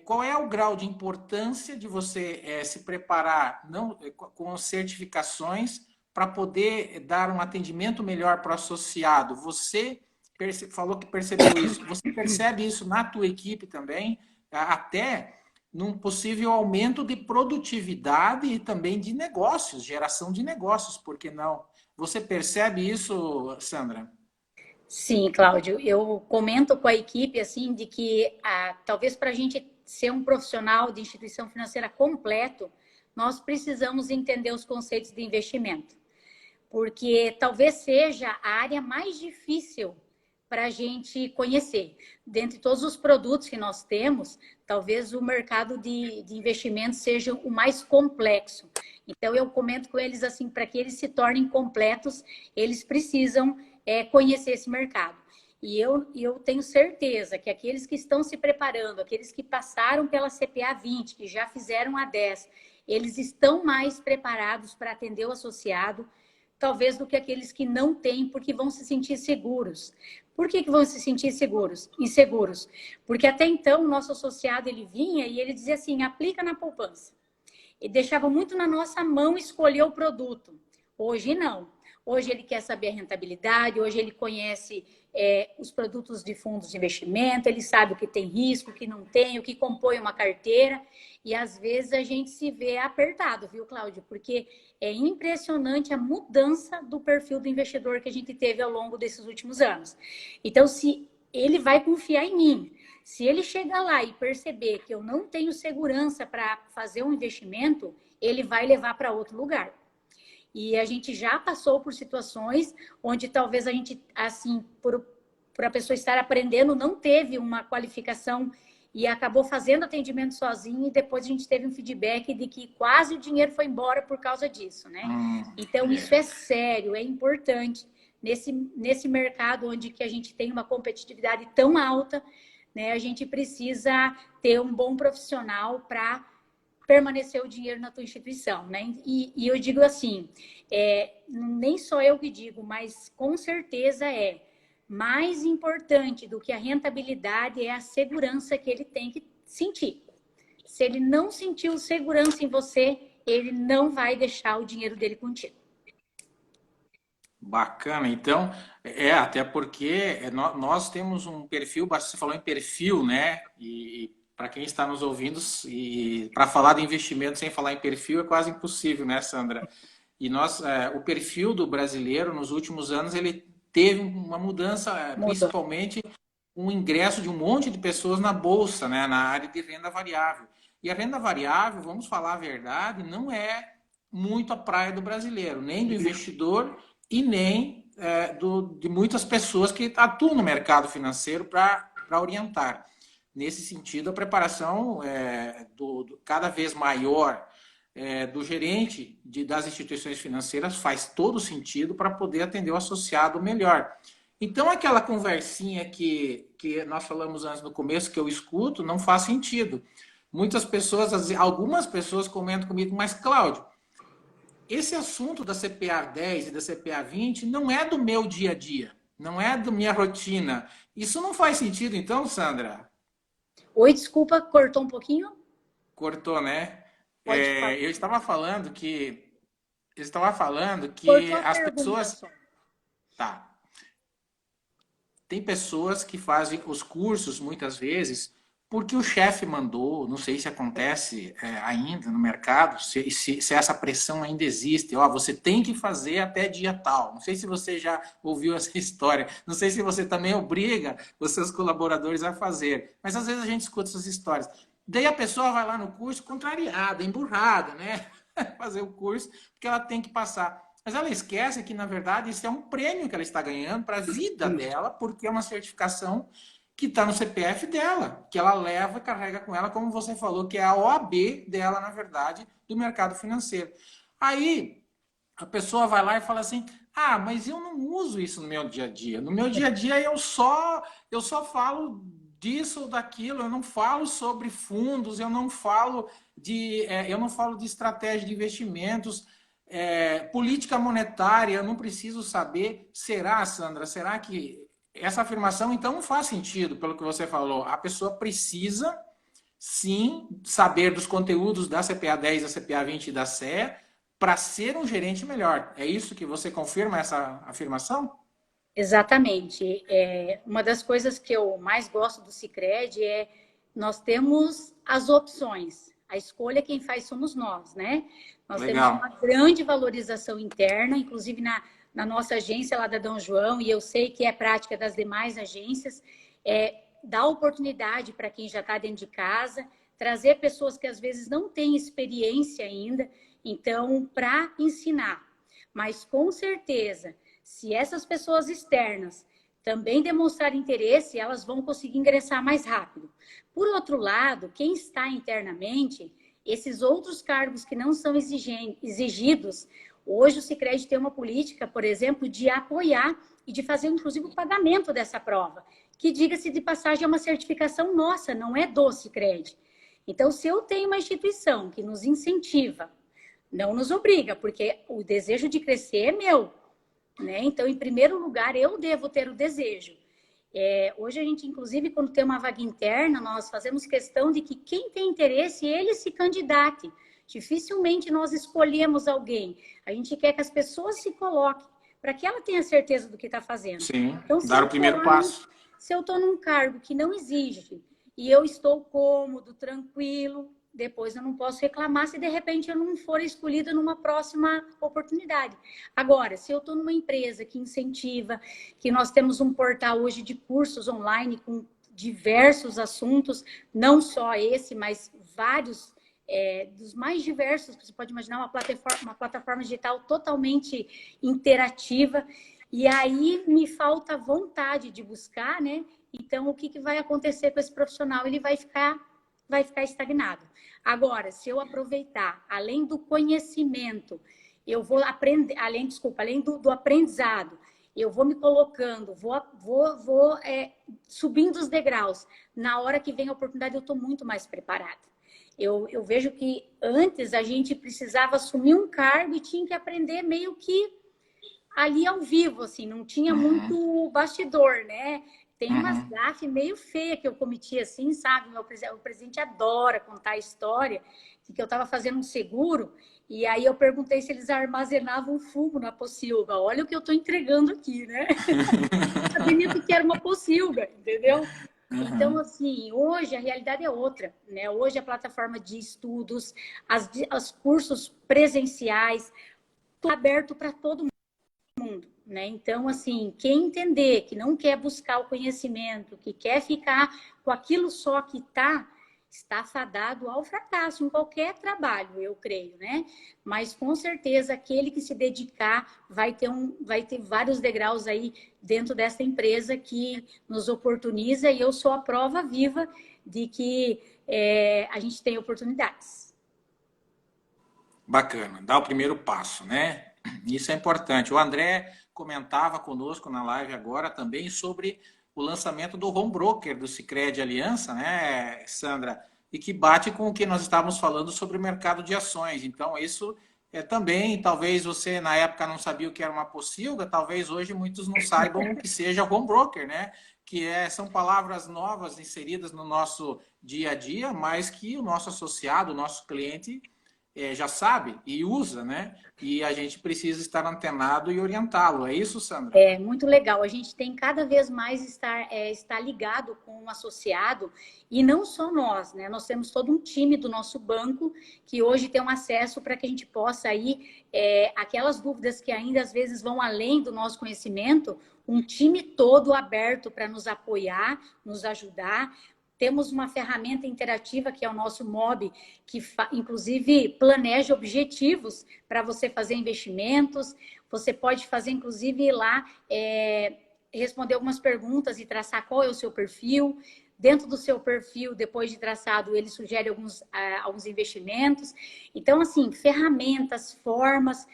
qual é o grau de importância de você se preparar com certificações para poder dar um atendimento melhor para o associado? Você falou que percebeu isso. Você percebe isso na tua equipe também, até num possível aumento de produtividade e também de negócios, geração de negócios, por que não? Você percebe isso, Sandra? Sim, Cláudio, eu comento com a equipe assim de que talvez para a gente ser um profissional de instituição financeira completo, nós precisamos entender os conceitos de investimento, porque talvez seja a área mais difícil para a gente conhecer. Dentre todos os produtos que nós temos, talvez o mercado de investimentos seja o mais complexo. Então, eu comento com eles assim, para que eles se tornem completos, eles precisam conhecer esse mercado. E eu tenho certeza que aqueles que estão se preparando, aqueles que passaram pela CPA 20, que já fizeram a 10, eles estão mais preparados para atender o associado, talvez do que aqueles que não têm, porque vão se sentir seguros. Por que vão se sentir inseguros? Porque até então o nosso associado ele vinha e ele dizia assim, aplica na poupança. E deixava muito na nossa mão escolher o produto. Hoje não. Hoje ele quer saber a rentabilidade, hoje ele conhece os produtos de fundos de investimento, ele sabe o que tem risco, o que não tem, o que compõe uma carteira. E às vezes a gente se vê apertado, viu, Cláudio? Porque é impressionante a mudança do perfil do investidor que a gente teve ao longo desses últimos anos. Então, se ele vai confiar em mim, se ele chegar lá e perceber que eu não tenho segurança para fazer um investimento, ele vai levar para outro lugar. E a gente já passou por situações onde talvez a gente, assim, por a pessoa estar aprendendo, não teve uma qualificação e acabou fazendo atendimento sozinho e depois a gente teve um feedback de que quase o dinheiro foi embora por causa disso, né? Então, isso é sério, é importante. Nesse mercado onde que a gente tem uma competitividade tão alta, né, a gente precisa ter um bom profissional para permanecer o dinheiro na tua instituição, né? E eu digo assim, nem só eu que digo, mas com certeza mais importante do que a rentabilidade é a segurança que ele tem que sentir. Se ele não sentiu segurança em você, ele não vai deixar o dinheiro dele contigo. Bacana, então, até porque nós temos um perfil, você falou em perfil, né? E para quem está nos ouvindo, e para falar de investimento sem falar em perfil é quase impossível, né, Sandra? E o perfil do brasileiro nos últimos anos ele teve uma mudança, principalmente um ingresso de um monte de pessoas na bolsa, né, na área de renda variável. E a renda variável, vamos falar a verdade, não é muito a praia do brasileiro, nem do investidor e nem de muitas pessoas que atuam no mercado financeiro para orientar. Nesse sentido, a preparação cada vez maior do gerente das instituições financeiras faz todo sentido para poder atender o associado melhor. Então, aquela conversinha que nós falamos antes no começo, que eu escuto, não faz sentido. Algumas pessoas comentam comigo, mas Cláudio, esse assunto da CPA 10 e da CPA 20 não é do meu dia a dia, não é da minha rotina. Isso não faz sentido, então, Sandra? Oi, desculpa, cortou um pouquinho? Cortou, né? Pode Eu estava falando que cortou a as pergunta pessoas. só. Tá. Tem pessoas que fazem os cursos muitas vezes porque o chefe mandou, não sei se acontece ainda no mercado, se essa pressão ainda existe. Ó, você tem que fazer até dia tal. Não sei se você já ouviu essa história. Não sei se você também obriga os seus colaboradores a fazer. Mas às vezes a gente escuta essas histórias. Daí a pessoa vai lá no curso contrariada, emburrada, né? Fazer o curso, porque ela tem que passar. Mas ela esquece que, na verdade, isso é um prêmio que ela está ganhando para a vida dela, porque é uma certificação que está no CPF dela, que ela leva e carrega com ela, como você falou, que é a OAB dela, na verdade, do mercado financeiro. Aí a pessoa vai lá e fala assim: ah, mas eu não uso isso no meu dia a dia. No meu dia a dia eu só falo disso ou daquilo, eu não falo sobre fundos, eu não falo de estratégia de investimentos, política monetária, eu não preciso saber. Será, Sandra? Será que essa afirmação então não faz sentido, pelo que você falou? A pessoa precisa sim saber dos conteúdos da CPA 10, da CPA 20 e da CE para ser um gerente melhor. É isso que você confirma essa afirmação? Exatamente. Uma das coisas que eu mais gosto do Sicredi é nós temos as opções. A escolha quem faz somos nós, né? Nós temos uma Legal. grande valorização interna, inclusive na nossa agência lá da Dom João, e eu sei que é prática das demais agências, dar oportunidade para quem já está dentro de casa, trazer pessoas que às vezes não têm experiência ainda, então, para ensinar. Mas com certeza, se essas pessoas externas também demonstrarem interesse, elas vão conseguir ingressar mais rápido. Por outro lado, quem está internamente, esses outros cargos que não são exigidos, hoje o Sicredi tem uma política, por exemplo, de apoiar e de fazer, inclusive, o pagamento dessa prova, que, diga-se de passagem, é uma certificação nossa, não é do Sicredi. Então, se eu tenho uma instituição que nos incentiva, não nos obriga, porque o desejo de crescer é meu, né? Então, em primeiro lugar, eu devo ter o desejo. Hoje a gente, inclusive, quando tem uma vaga interna, nós fazemos questão de que quem tem interesse, ele se candidate. Dificilmente nós escolhemos alguém. A gente quer que as pessoas se coloquem para que ela tenha certeza do que está fazendo. Sim, Então, se dar eu o primeiro estou passo. num cargo que não exige e eu estou cômodo, tranquilo, depois eu não posso reclamar se de repente eu não for escolhida numa próxima oportunidade. Agora, se eu estou numa empresa que incentiva, que nós temos um portal hoje de cursos online com diversos assuntos, não só esse, mas vários, dos mais diversos que você pode imaginar, uma plataforma digital totalmente interativa. E aí me falta vontade de buscar, né? Então, o que vai acontecer com esse profissional? Ele vai ficar estagnado. Agora, se eu aproveitar, além do conhecimento, eu vou aprender, além do aprendizado, eu vou me colocando, vou subindo os degraus. Na hora que vem a oportunidade, eu estou muito mais preparada. Eu vejo que antes a gente precisava assumir um cargo e tinha que aprender meio que ali ao vivo, assim, não tinha Uhum, muito bastidor, né? Tem umas uhum. gafes meio feias que eu cometi assim, sabe? O presidente adora contar a história de que eu estava fazendo um seguro e aí eu perguntei se eles armazenavam fumo na pocilga. Olha o que eu estou entregando aqui, né? Não sabia nem o que era uma pocilga, entendeu? Então, Uhum. assim, hoje a realidade é outra, né? Hoje a plataforma de estudos, os cursos presenciais, tudo aberto para todo mundo, né? Então, assim, quem entender que não quer buscar o conhecimento, que quer ficar com aquilo só que está fadado ao fracasso em qualquer trabalho, eu creio, né? Mas com certeza aquele que se dedicar vai ter vários degraus aí dentro dessa empresa que nos oportuniza e eu sou a prova viva de que a gente tem oportunidades. Bacana, dá o primeiro passo, né? Isso é importante. O André comentava conosco na live agora também sobre o lançamento do Home Broker do Sicredi Aliança, né, Sandra? E que bate com o que nós estávamos falando sobre o mercado de ações. Então, isso é também, talvez você na época não sabia o que era uma pocilga, talvez hoje muitos não saibam o que seja Home Broker, né? São palavras novas inseridas no nosso dia a dia, mas que o nosso associado, o nosso cliente já sabe e usa, né? E a gente precisa estar antenado e orientá-lo. É isso, Sandra? É muito legal. A gente tem cada vez mais estar ligado com um associado e não só nós, né? Nós temos todo um time do nosso banco que hoje tem um acesso para que a gente possa aí, aquelas dúvidas que ainda às vezes vão além do nosso conhecimento, um time todo aberto para nos apoiar, nos ajudar. Temos uma ferramenta interativa que é o nosso MOB, que inclusive planeja objetivos para você fazer investimentos. Você pode fazer, inclusive, lá responder algumas perguntas e traçar qual é o seu perfil. Dentro do seu perfil, depois de traçado, ele sugere alguns investimentos. Então, assim, ferramentas, formas,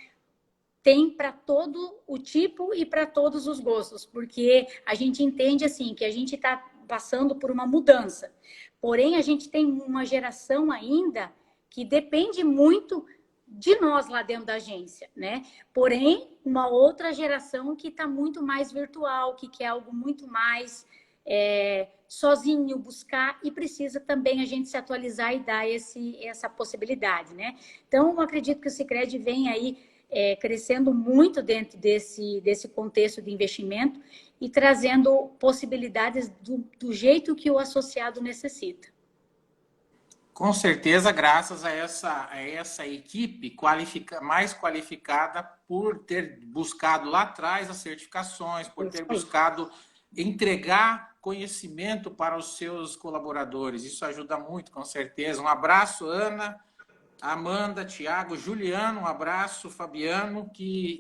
tem para todo o tipo e para todos os gostos, porque a gente entende, assim, que a gente está passando por uma mudança. Porém, a gente tem uma geração ainda que depende muito de nós lá dentro da agência, né? Porém, uma outra geração que está muito mais virtual, que quer algo muito mais sozinho, buscar, e precisa também a gente se atualizar e dar essa possibilidade, né? Então, eu acredito que o Sicredi vem aí crescendo muito dentro desse contexto de investimento e trazendo possibilidades do jeito que o associado necessita. Com certeza, graças a essa equipe mais qualificada por ter buscado lá atrás as certificações, por ter buscado entregar conhecimento para os seus colaboradores. Isso ajuda muito, com certeza. Um abraço, Ana, Amanda, Tiago, Juliano, um abraço, Fabiano,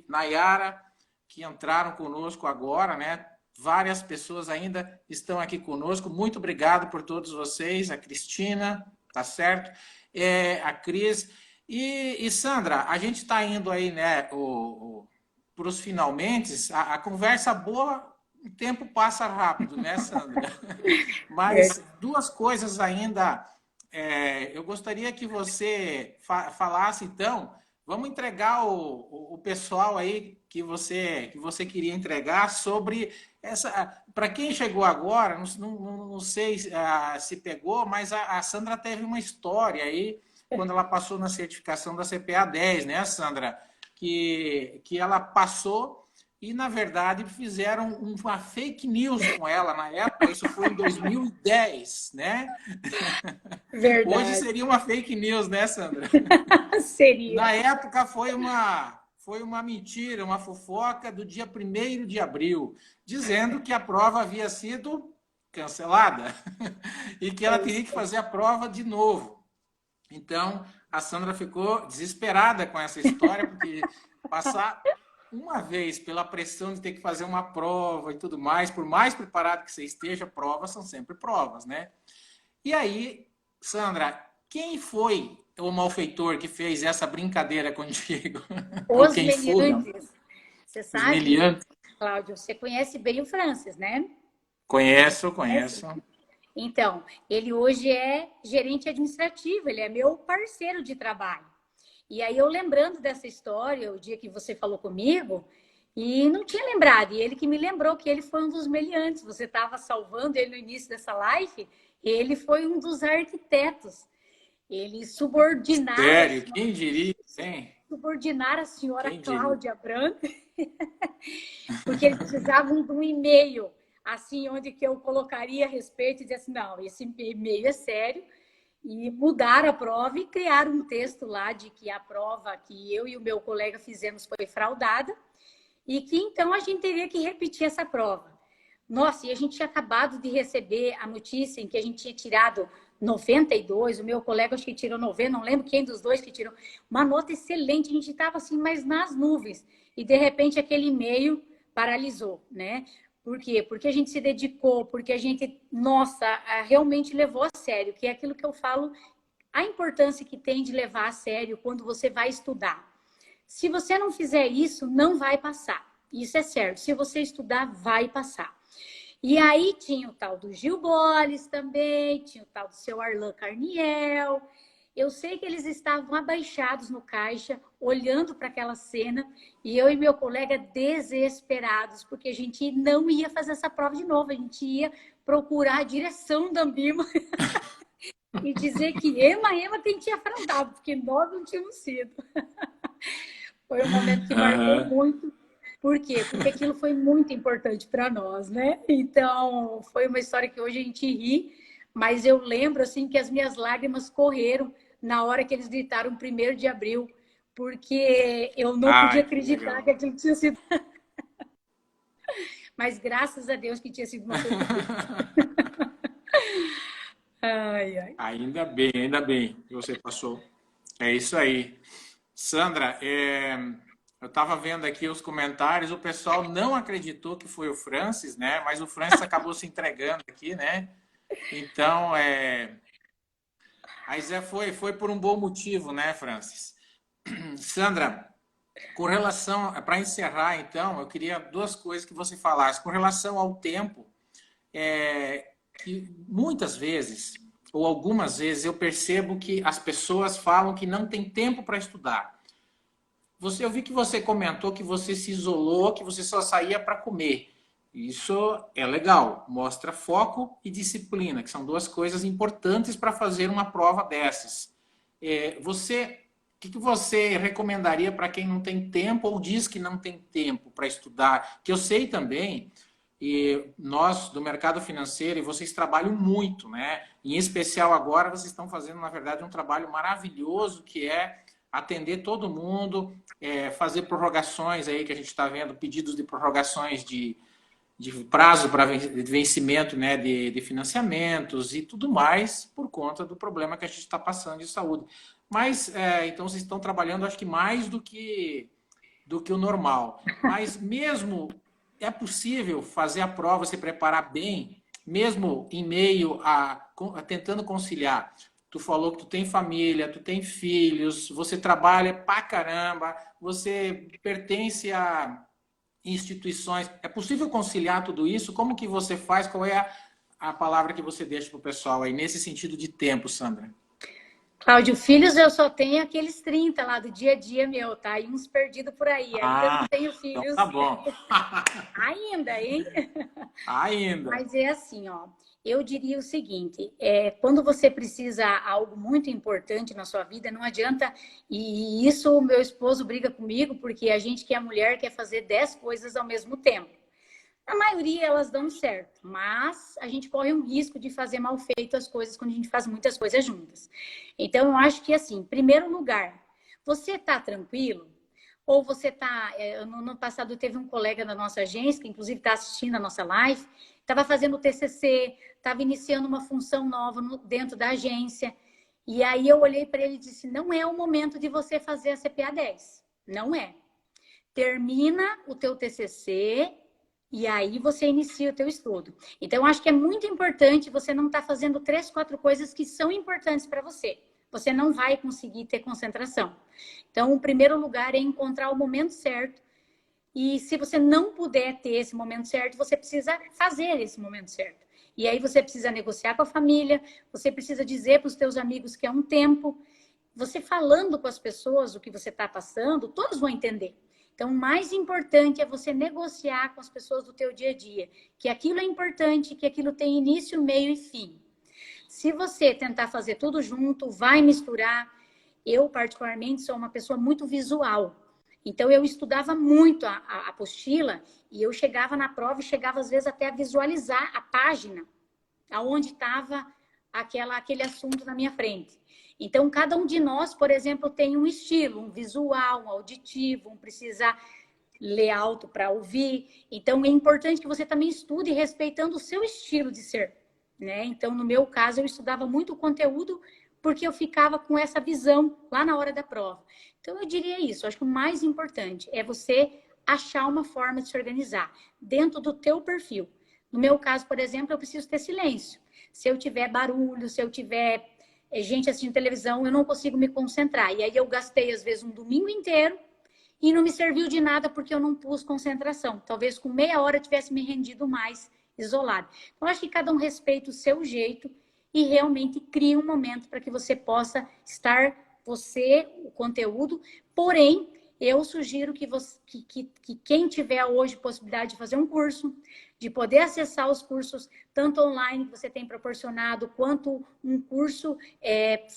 Nayara, que entraram conosco agora, né? Várias pessoas ainda estão aqui conosco. Muito obrigado por todos vocês, a Cristina, tá certo? A Cris. E Sandra, a gente está indo aí, né, para os finalmente. A conversa boa, o tempo passa rápido, né, Sandra? Mas duas coisas ainda. Eu gostaria que você falasse, então, vamos entregar o pessoal aí que você queria entregar sobre essa. Para quem chegou agora, não sei se pegou, mas a Sandra teve uma história aí, quando ela passou na certificação da CPA 10, né, Sandra? Que ela passou e, na verdade, fizeram uma fake news com ela na época. Isso foi em 2010, né? Verdade. Hoje seria uma fake news, né, Sandra? Seria. Na época foi uma mentira, uma fofoca do dia 1º de abril, dizendo que a prova havia sido cancelada e que ela teria que fazer a prova de novo. Então, a Sandra ficou desesperada com essa história, porque passar uma vez pela pressão de ter que fazer uma prova e tudo mais, por mais preparado que você esteja, provas são sempre provas, né? E aí, Sandra, quem foi o malfeitor que fez essa brincadeira contigo? Ou Os quem foi? meliantes. Você Os sabe, meliantes? Cláudio, você conhece bem o Francis, né? Conheço. Então, ele hoje é gerente administrativo, ele é meu parceiro de trabalho. E aí eu lembrando dessa história, o dia que você falou comigo, e não tinha lembrado, e ele que me lembrou que ele foi um dos meliantes. Você estava salvando ele no início dessa live, ele foi um dos arquitetos. Ele subordinara... Sério? Quem diria, hein? Subordinar a senhora Quem diria? Cláudia Branco, porque eles precisavam de um e-mail, assim, onde que eu colocaria a respeito e dizer assim, não, esse e-mail é sério, e mudar a prova e criar um texto lá de que a prova que eu e o meu colega fizemos foi fraudada e que então a gente teria que repetir essa prova. Nossa, e a gente tinha acabado de receber a notícia em que a gente tinha tirado 92, o meu colega acho que tirou 90, não lembro quem dos dois que tirou, uma nota excelente, a gente estava assim, mas nas nuvens, e de repente aquele e-mail paralisou, né? Por quê? Porque a gente se dedicou, porque a gente, nossa, realmente levou a sério, que é aquilo que eu falo, a importância que tem de levar a sério quando você vai estudar. Se você não fizer isso, não vai passar. Isso é certo. Se você estudar, vai passar. E aí tinha o tal do Gil Boles também, tinha o tal do seu Arlan Carniel. Eu sei que eles estavam abaixados no caixa, olhando para aquela cena, e eu e meu colega desesperados, porque a gente não ia fazer essa prova de novo, a gente ia procurar a direção da Ambima e dizer que Ema tem que afrontar, porque nós não tínhamos sido. Foi um momento que marcou muito. Por quê? Porque aquilo foi muito importante para nós, né? Então, foi uma história que hoje a gente ri, mas eu lembro, assim, que as minhas lágrimas correram na hora que eles gritaram 1º de abril, porque eu não podia acreditar que aquilo tinha sido... Mas graças a Deus que tinha sido uma coisa. Ai. Ainda bem que você passou. É isso aí. Sandra, Eu estava vendo aqui os comentários, o pessoal não acreditou que foi o Francis, né? Mas o Francis acabou se entregando aqui, né? Então, mas foi por um bom motivo, né, Francis? Sandra, com relação, para encerrar, então, eu queria duas coisas que você falasse. Com relação ao tempo, que muitas vezes, ou algumas vezes, eu percebo que as pessoas falam que não tem tempo para estudar. Eu vi que você comentou que você se isolou, que você só saía para comer. Isso é legal, mostra foco e disciplina, que são duas coisas importantes para fazer uma prova dessas. O que você recomendaria para quem não tem tempo ou diz que não tem tempo para estudar? Que eu sei também, e nós do mercado financeiro, e vocês trabalham muito, né? Em especial agora, vocês estão fazendo, na verdade, um trabalho maravilhoso, que é atender todo mundo, fazer prorrogações aí, que a gente está vendo, pedidos de prorrogações de prazo para vencimento, né, de financiamentos e tudo mais, por conta do problema que a gente está passando de saúde. Mas, então, vocês estão trabalhando, acho que mais do que o normal. Mas mesmo é possível fazer a prova, se preparar bem, mesmo em meio a tentando conciliar. Tu falou que tu tem família, tu tem filhos, você trabalha pra caramba, você pertence a instituições. É possível conciliar tudo isso? Como que você faz? Qual é a palavra que você deixa para o pessoal aí nesse sentido de tempo, Sandra? Cláudio, filhos eu só tenho aqueles 30 lá do dia a dia meu, tá? E uns perdidos por aí. Ainda não tenho Então filhos. tá bom. Ainda, hein? Ainda. Mas é assim, ó. Eu diria o seguinte: quando você precisa algo muito importante na sua vida, não adianta. E isso o meu esposo briga comigo, porque a gente que é mulher quer fazer 10 coisas ao mesmo tempo. A maioria elas dão certo, mas a gente corre um risco de fazer mal feito as coisas quando a gente faz muitas coisas juntas. Então, eu acho que, assim, em primeiro lugar, você tá tranquilo? Ou você tá. No ano passado teve um colega da nossa agência, que inclusive está assistindo a nossa live, estava fazendo o TCC, estava iniciando uma função nova dentro da agência. E aí eu olhei para ele e disse: não é o momento de você fazer a CPA 10. Não é. Termina o teu TCC e aí você inicia o teu estudo. Então, eu acho que é muito importante você não estar fazendo 3, 4 coisas que são importantes para você. Você não vai conseguir ter concentração. Então, o primeiro lugar é encontrar o momento certo. E se você não puder ter esse momento certo, você precisa fazer esse momento certo. E aí você precisa negociar com a família, você precisa dizer para os teus amigos que é um tempo. Você falando com as pessoas o que você está passando, todos vão entender. Então, o mais importante é você negociar com as pessoas do teu dia a dia, que aquilo é importante, que aquilo tem início, meio e fim. Se você tentar fazer tudo junto, vai misturar. Eu, particularmente, sou uma pessoa muito visual. Então, eu estudava muito a apostila e eu chegava na prova e chegava, às vezes, até a visualizar a página aonde estava aquele assunto na minha frente. Então, cada um de nós, por exemplo, tem um estilo, um visual, um auditivo, um precisa ler alto para ouvir. Então, é importante que você também estude respeitando o seu estilo de ser, né? Então, no meu caso, eu estudava muito o conteúdo porque eu ficava com essa visão lá na hora da prova. Então, eu diria isso. Acho que o mais importante é você achar uma forma de se organizar dentro do teu perfil. No meu caso, por exemplo, eu preciso ter silêncio. Se eu tiver barulho, se eu tiver gente assistindo televisão, eu não consigo me concentrar. E aí eu gastei, às vezes, um domingo inteiro e não me serviu de nada porque eu não pus concentração. Talvez com meia hora eu tivesse me rendido mais isolado. Então, acho que cada um respeita o seu jeito e realmente cria um momento para que você possa estar, o conteúdo, porém, eu sugiro que quem tiver hoje possibilidade de fazer um curso, de poder acessar os cursos, tanto online que você tem proporcionado, quanto um curso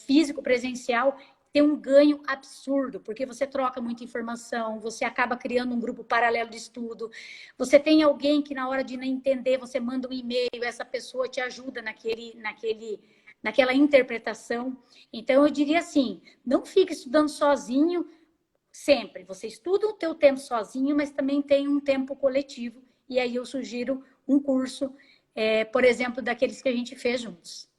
físico, presencial, tem um ganho absurdo, porque você troca muita informação, você acaba criando um grupo paralelo de estudo, você tem alguém que na hora de não entender, você manda um e-mail, essa pessoa te ajuda naquela interpretação. Então, eu diria assim, não fique estudando sozinho, sempre. Você estuda o teu tempo sozinho, mas também tem um tempo coletivo. E aí eu sugiro um curso, por exemplo, daqueles que a gente fez juntos.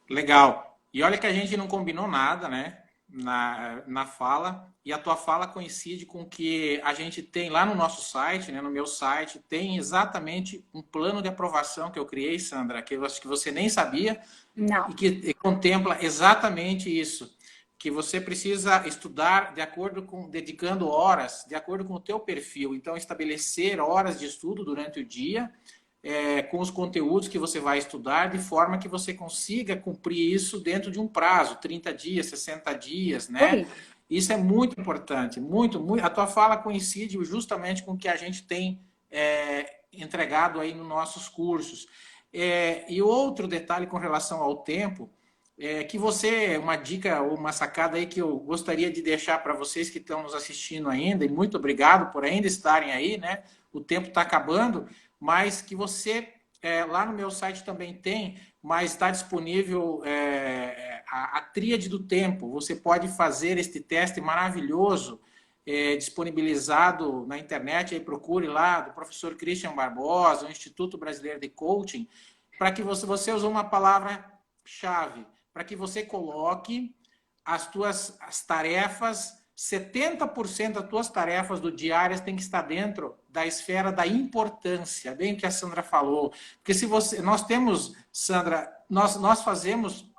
Legal. E olha que a gente não combinou nada, né? na fala, e a tua fala coincide com o que a gente tem lá no nosso site, né, no meu site, tem exatamente um plano de aprovação que eu criei, Sandra, que eu acho que você nem sabia, Não. e que contempla exatamente isso, que você precisa estudar de acordo com, dedicando horas, de acordo com o teu perfil. Então, estabelecer horas de estudo durante o dia, com os conteúdos que você vai estudar, de forma que você consiga cumprir isso dentro de um prazo, 30 dias, 60 dias, né? Oi. Isso é muito importante, muito, muito. A tua fala coincide justamente com o que a gente tem entregado aí nos nossos cursos. E outro detalhe com relação ao tempo, que você, uma dica ou uma sacada aí que eu gostaria de deixar para vocês que estão nos assistindo ainda, e muito obrigado por ainda estarem aí, né? O tempo está acabando, mas que você, lá no meu site também tem, mas está disponível a tríade do tempo. Você pode fazer este teste maravilhoso, disponibilizado na internet, aí procure lá, do professor Christian Barbosa, o Instituto Brasileiro de Coaching, para que você usou uma palavra-chave, para que você coloque as tarefas, 70% das tuas tarefas do diárias tem que estar dentro da esfera da importância, bem que a Sandra falou. Porque se você, nós temos, Sandra, nós fazemos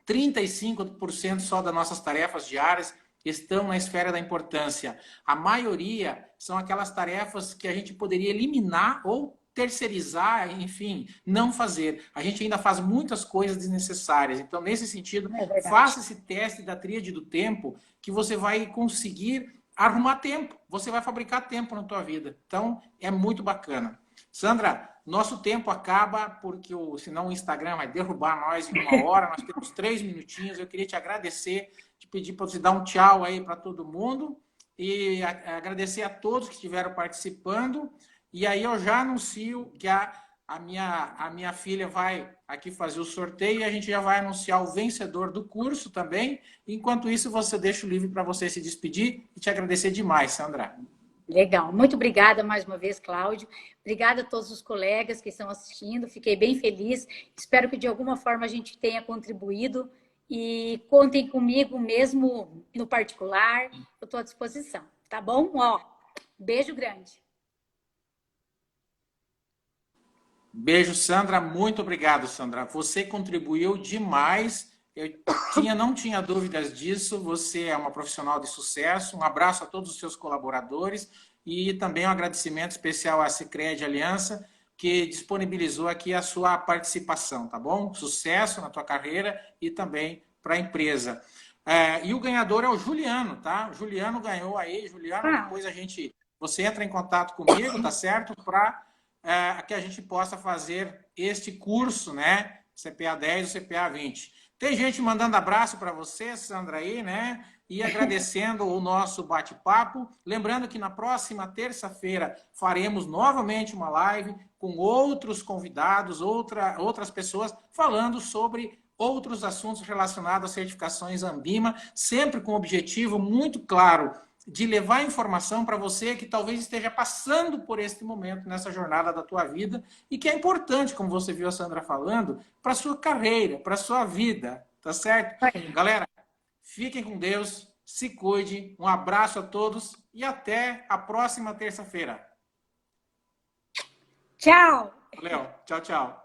35% só das nossas tarefas diárias estão na esfera da importância. A maioria são aquelas tarefas que a gente poderia eliminar ou terceirizar, enfim, não fazer. A gente ainda faz muitas coisas desnecessárias. Então, nesse sentido, faça esse teste da tríade do tempo que você vai conseguir arrumar tempo. Você vai fabricar tempo na tua vida. Então, é muito bacana. Sandra, nosso tempo acaba porque senão o Instagram vai derrubar nós em 1 hora. Nós temos 3 minutinhos. Eu queria te agradecer, te pedir para você dar um tchau aí para todo mundo e agradecer a todos que estiveram participando. E aí eu já anuncio que a minha filha vai aqui fazer o sorteio e a gente já vai anunciar o vencedor do curso também. Enquanto isso, você deixa o livre para você se despedir e te agradecer demais, Sandra. Legal. Muito obrigada mais uma vez, Cláudio. Obrigada a todos os colegas que estão assistindo. Fiquei bem feliz. Espero que de alguma forma a gente tenha contribuído e contem comigo mesmo no particular. Eu estou à disposição, tá bom? Ó, beijo grande. Beijo, Sandra. Muito obrigado, Sandra. Você contribuiu demais. Eu não tinha dúvidas disso. Você é uma profissional de sucesso. Um abraço a todos os seus colaboradores e também um agradecimento especial à Sicredi Aliança, que disponibilizou aqui a sua participação, tá bom? Sucesso na tua carreira e também para a empresa. E o ganhador é o Juliano, tá? O Juliano ganhou aí. Juliano, depois você entra em contato comigo, tá certo? Para que a gente possa fazer este curso, né? CPA 10 ou CPA 20. Tem gente mandando abraço para você, Sandra, aí, né? E agradecendo o nosso bate-papo. Lembrando que na próxima terça-feira faremos novamente uma live com outros convidados, outras pessoas, falando sobre outros assuntos relacionados às certificações Anbima, sempre com o objetivo muito claro de levar informação para você que talvez esteja passando por este momento nessa jornada da tua vida e que é importante, como você viu a Sandra falando, para a sua carreira, para a sua vida, tá certo? Galera, fiquem com Deus, se cuide, um abraço a todos e até a próxima terça-feira. Tchau! Valeu, tchau, tchau.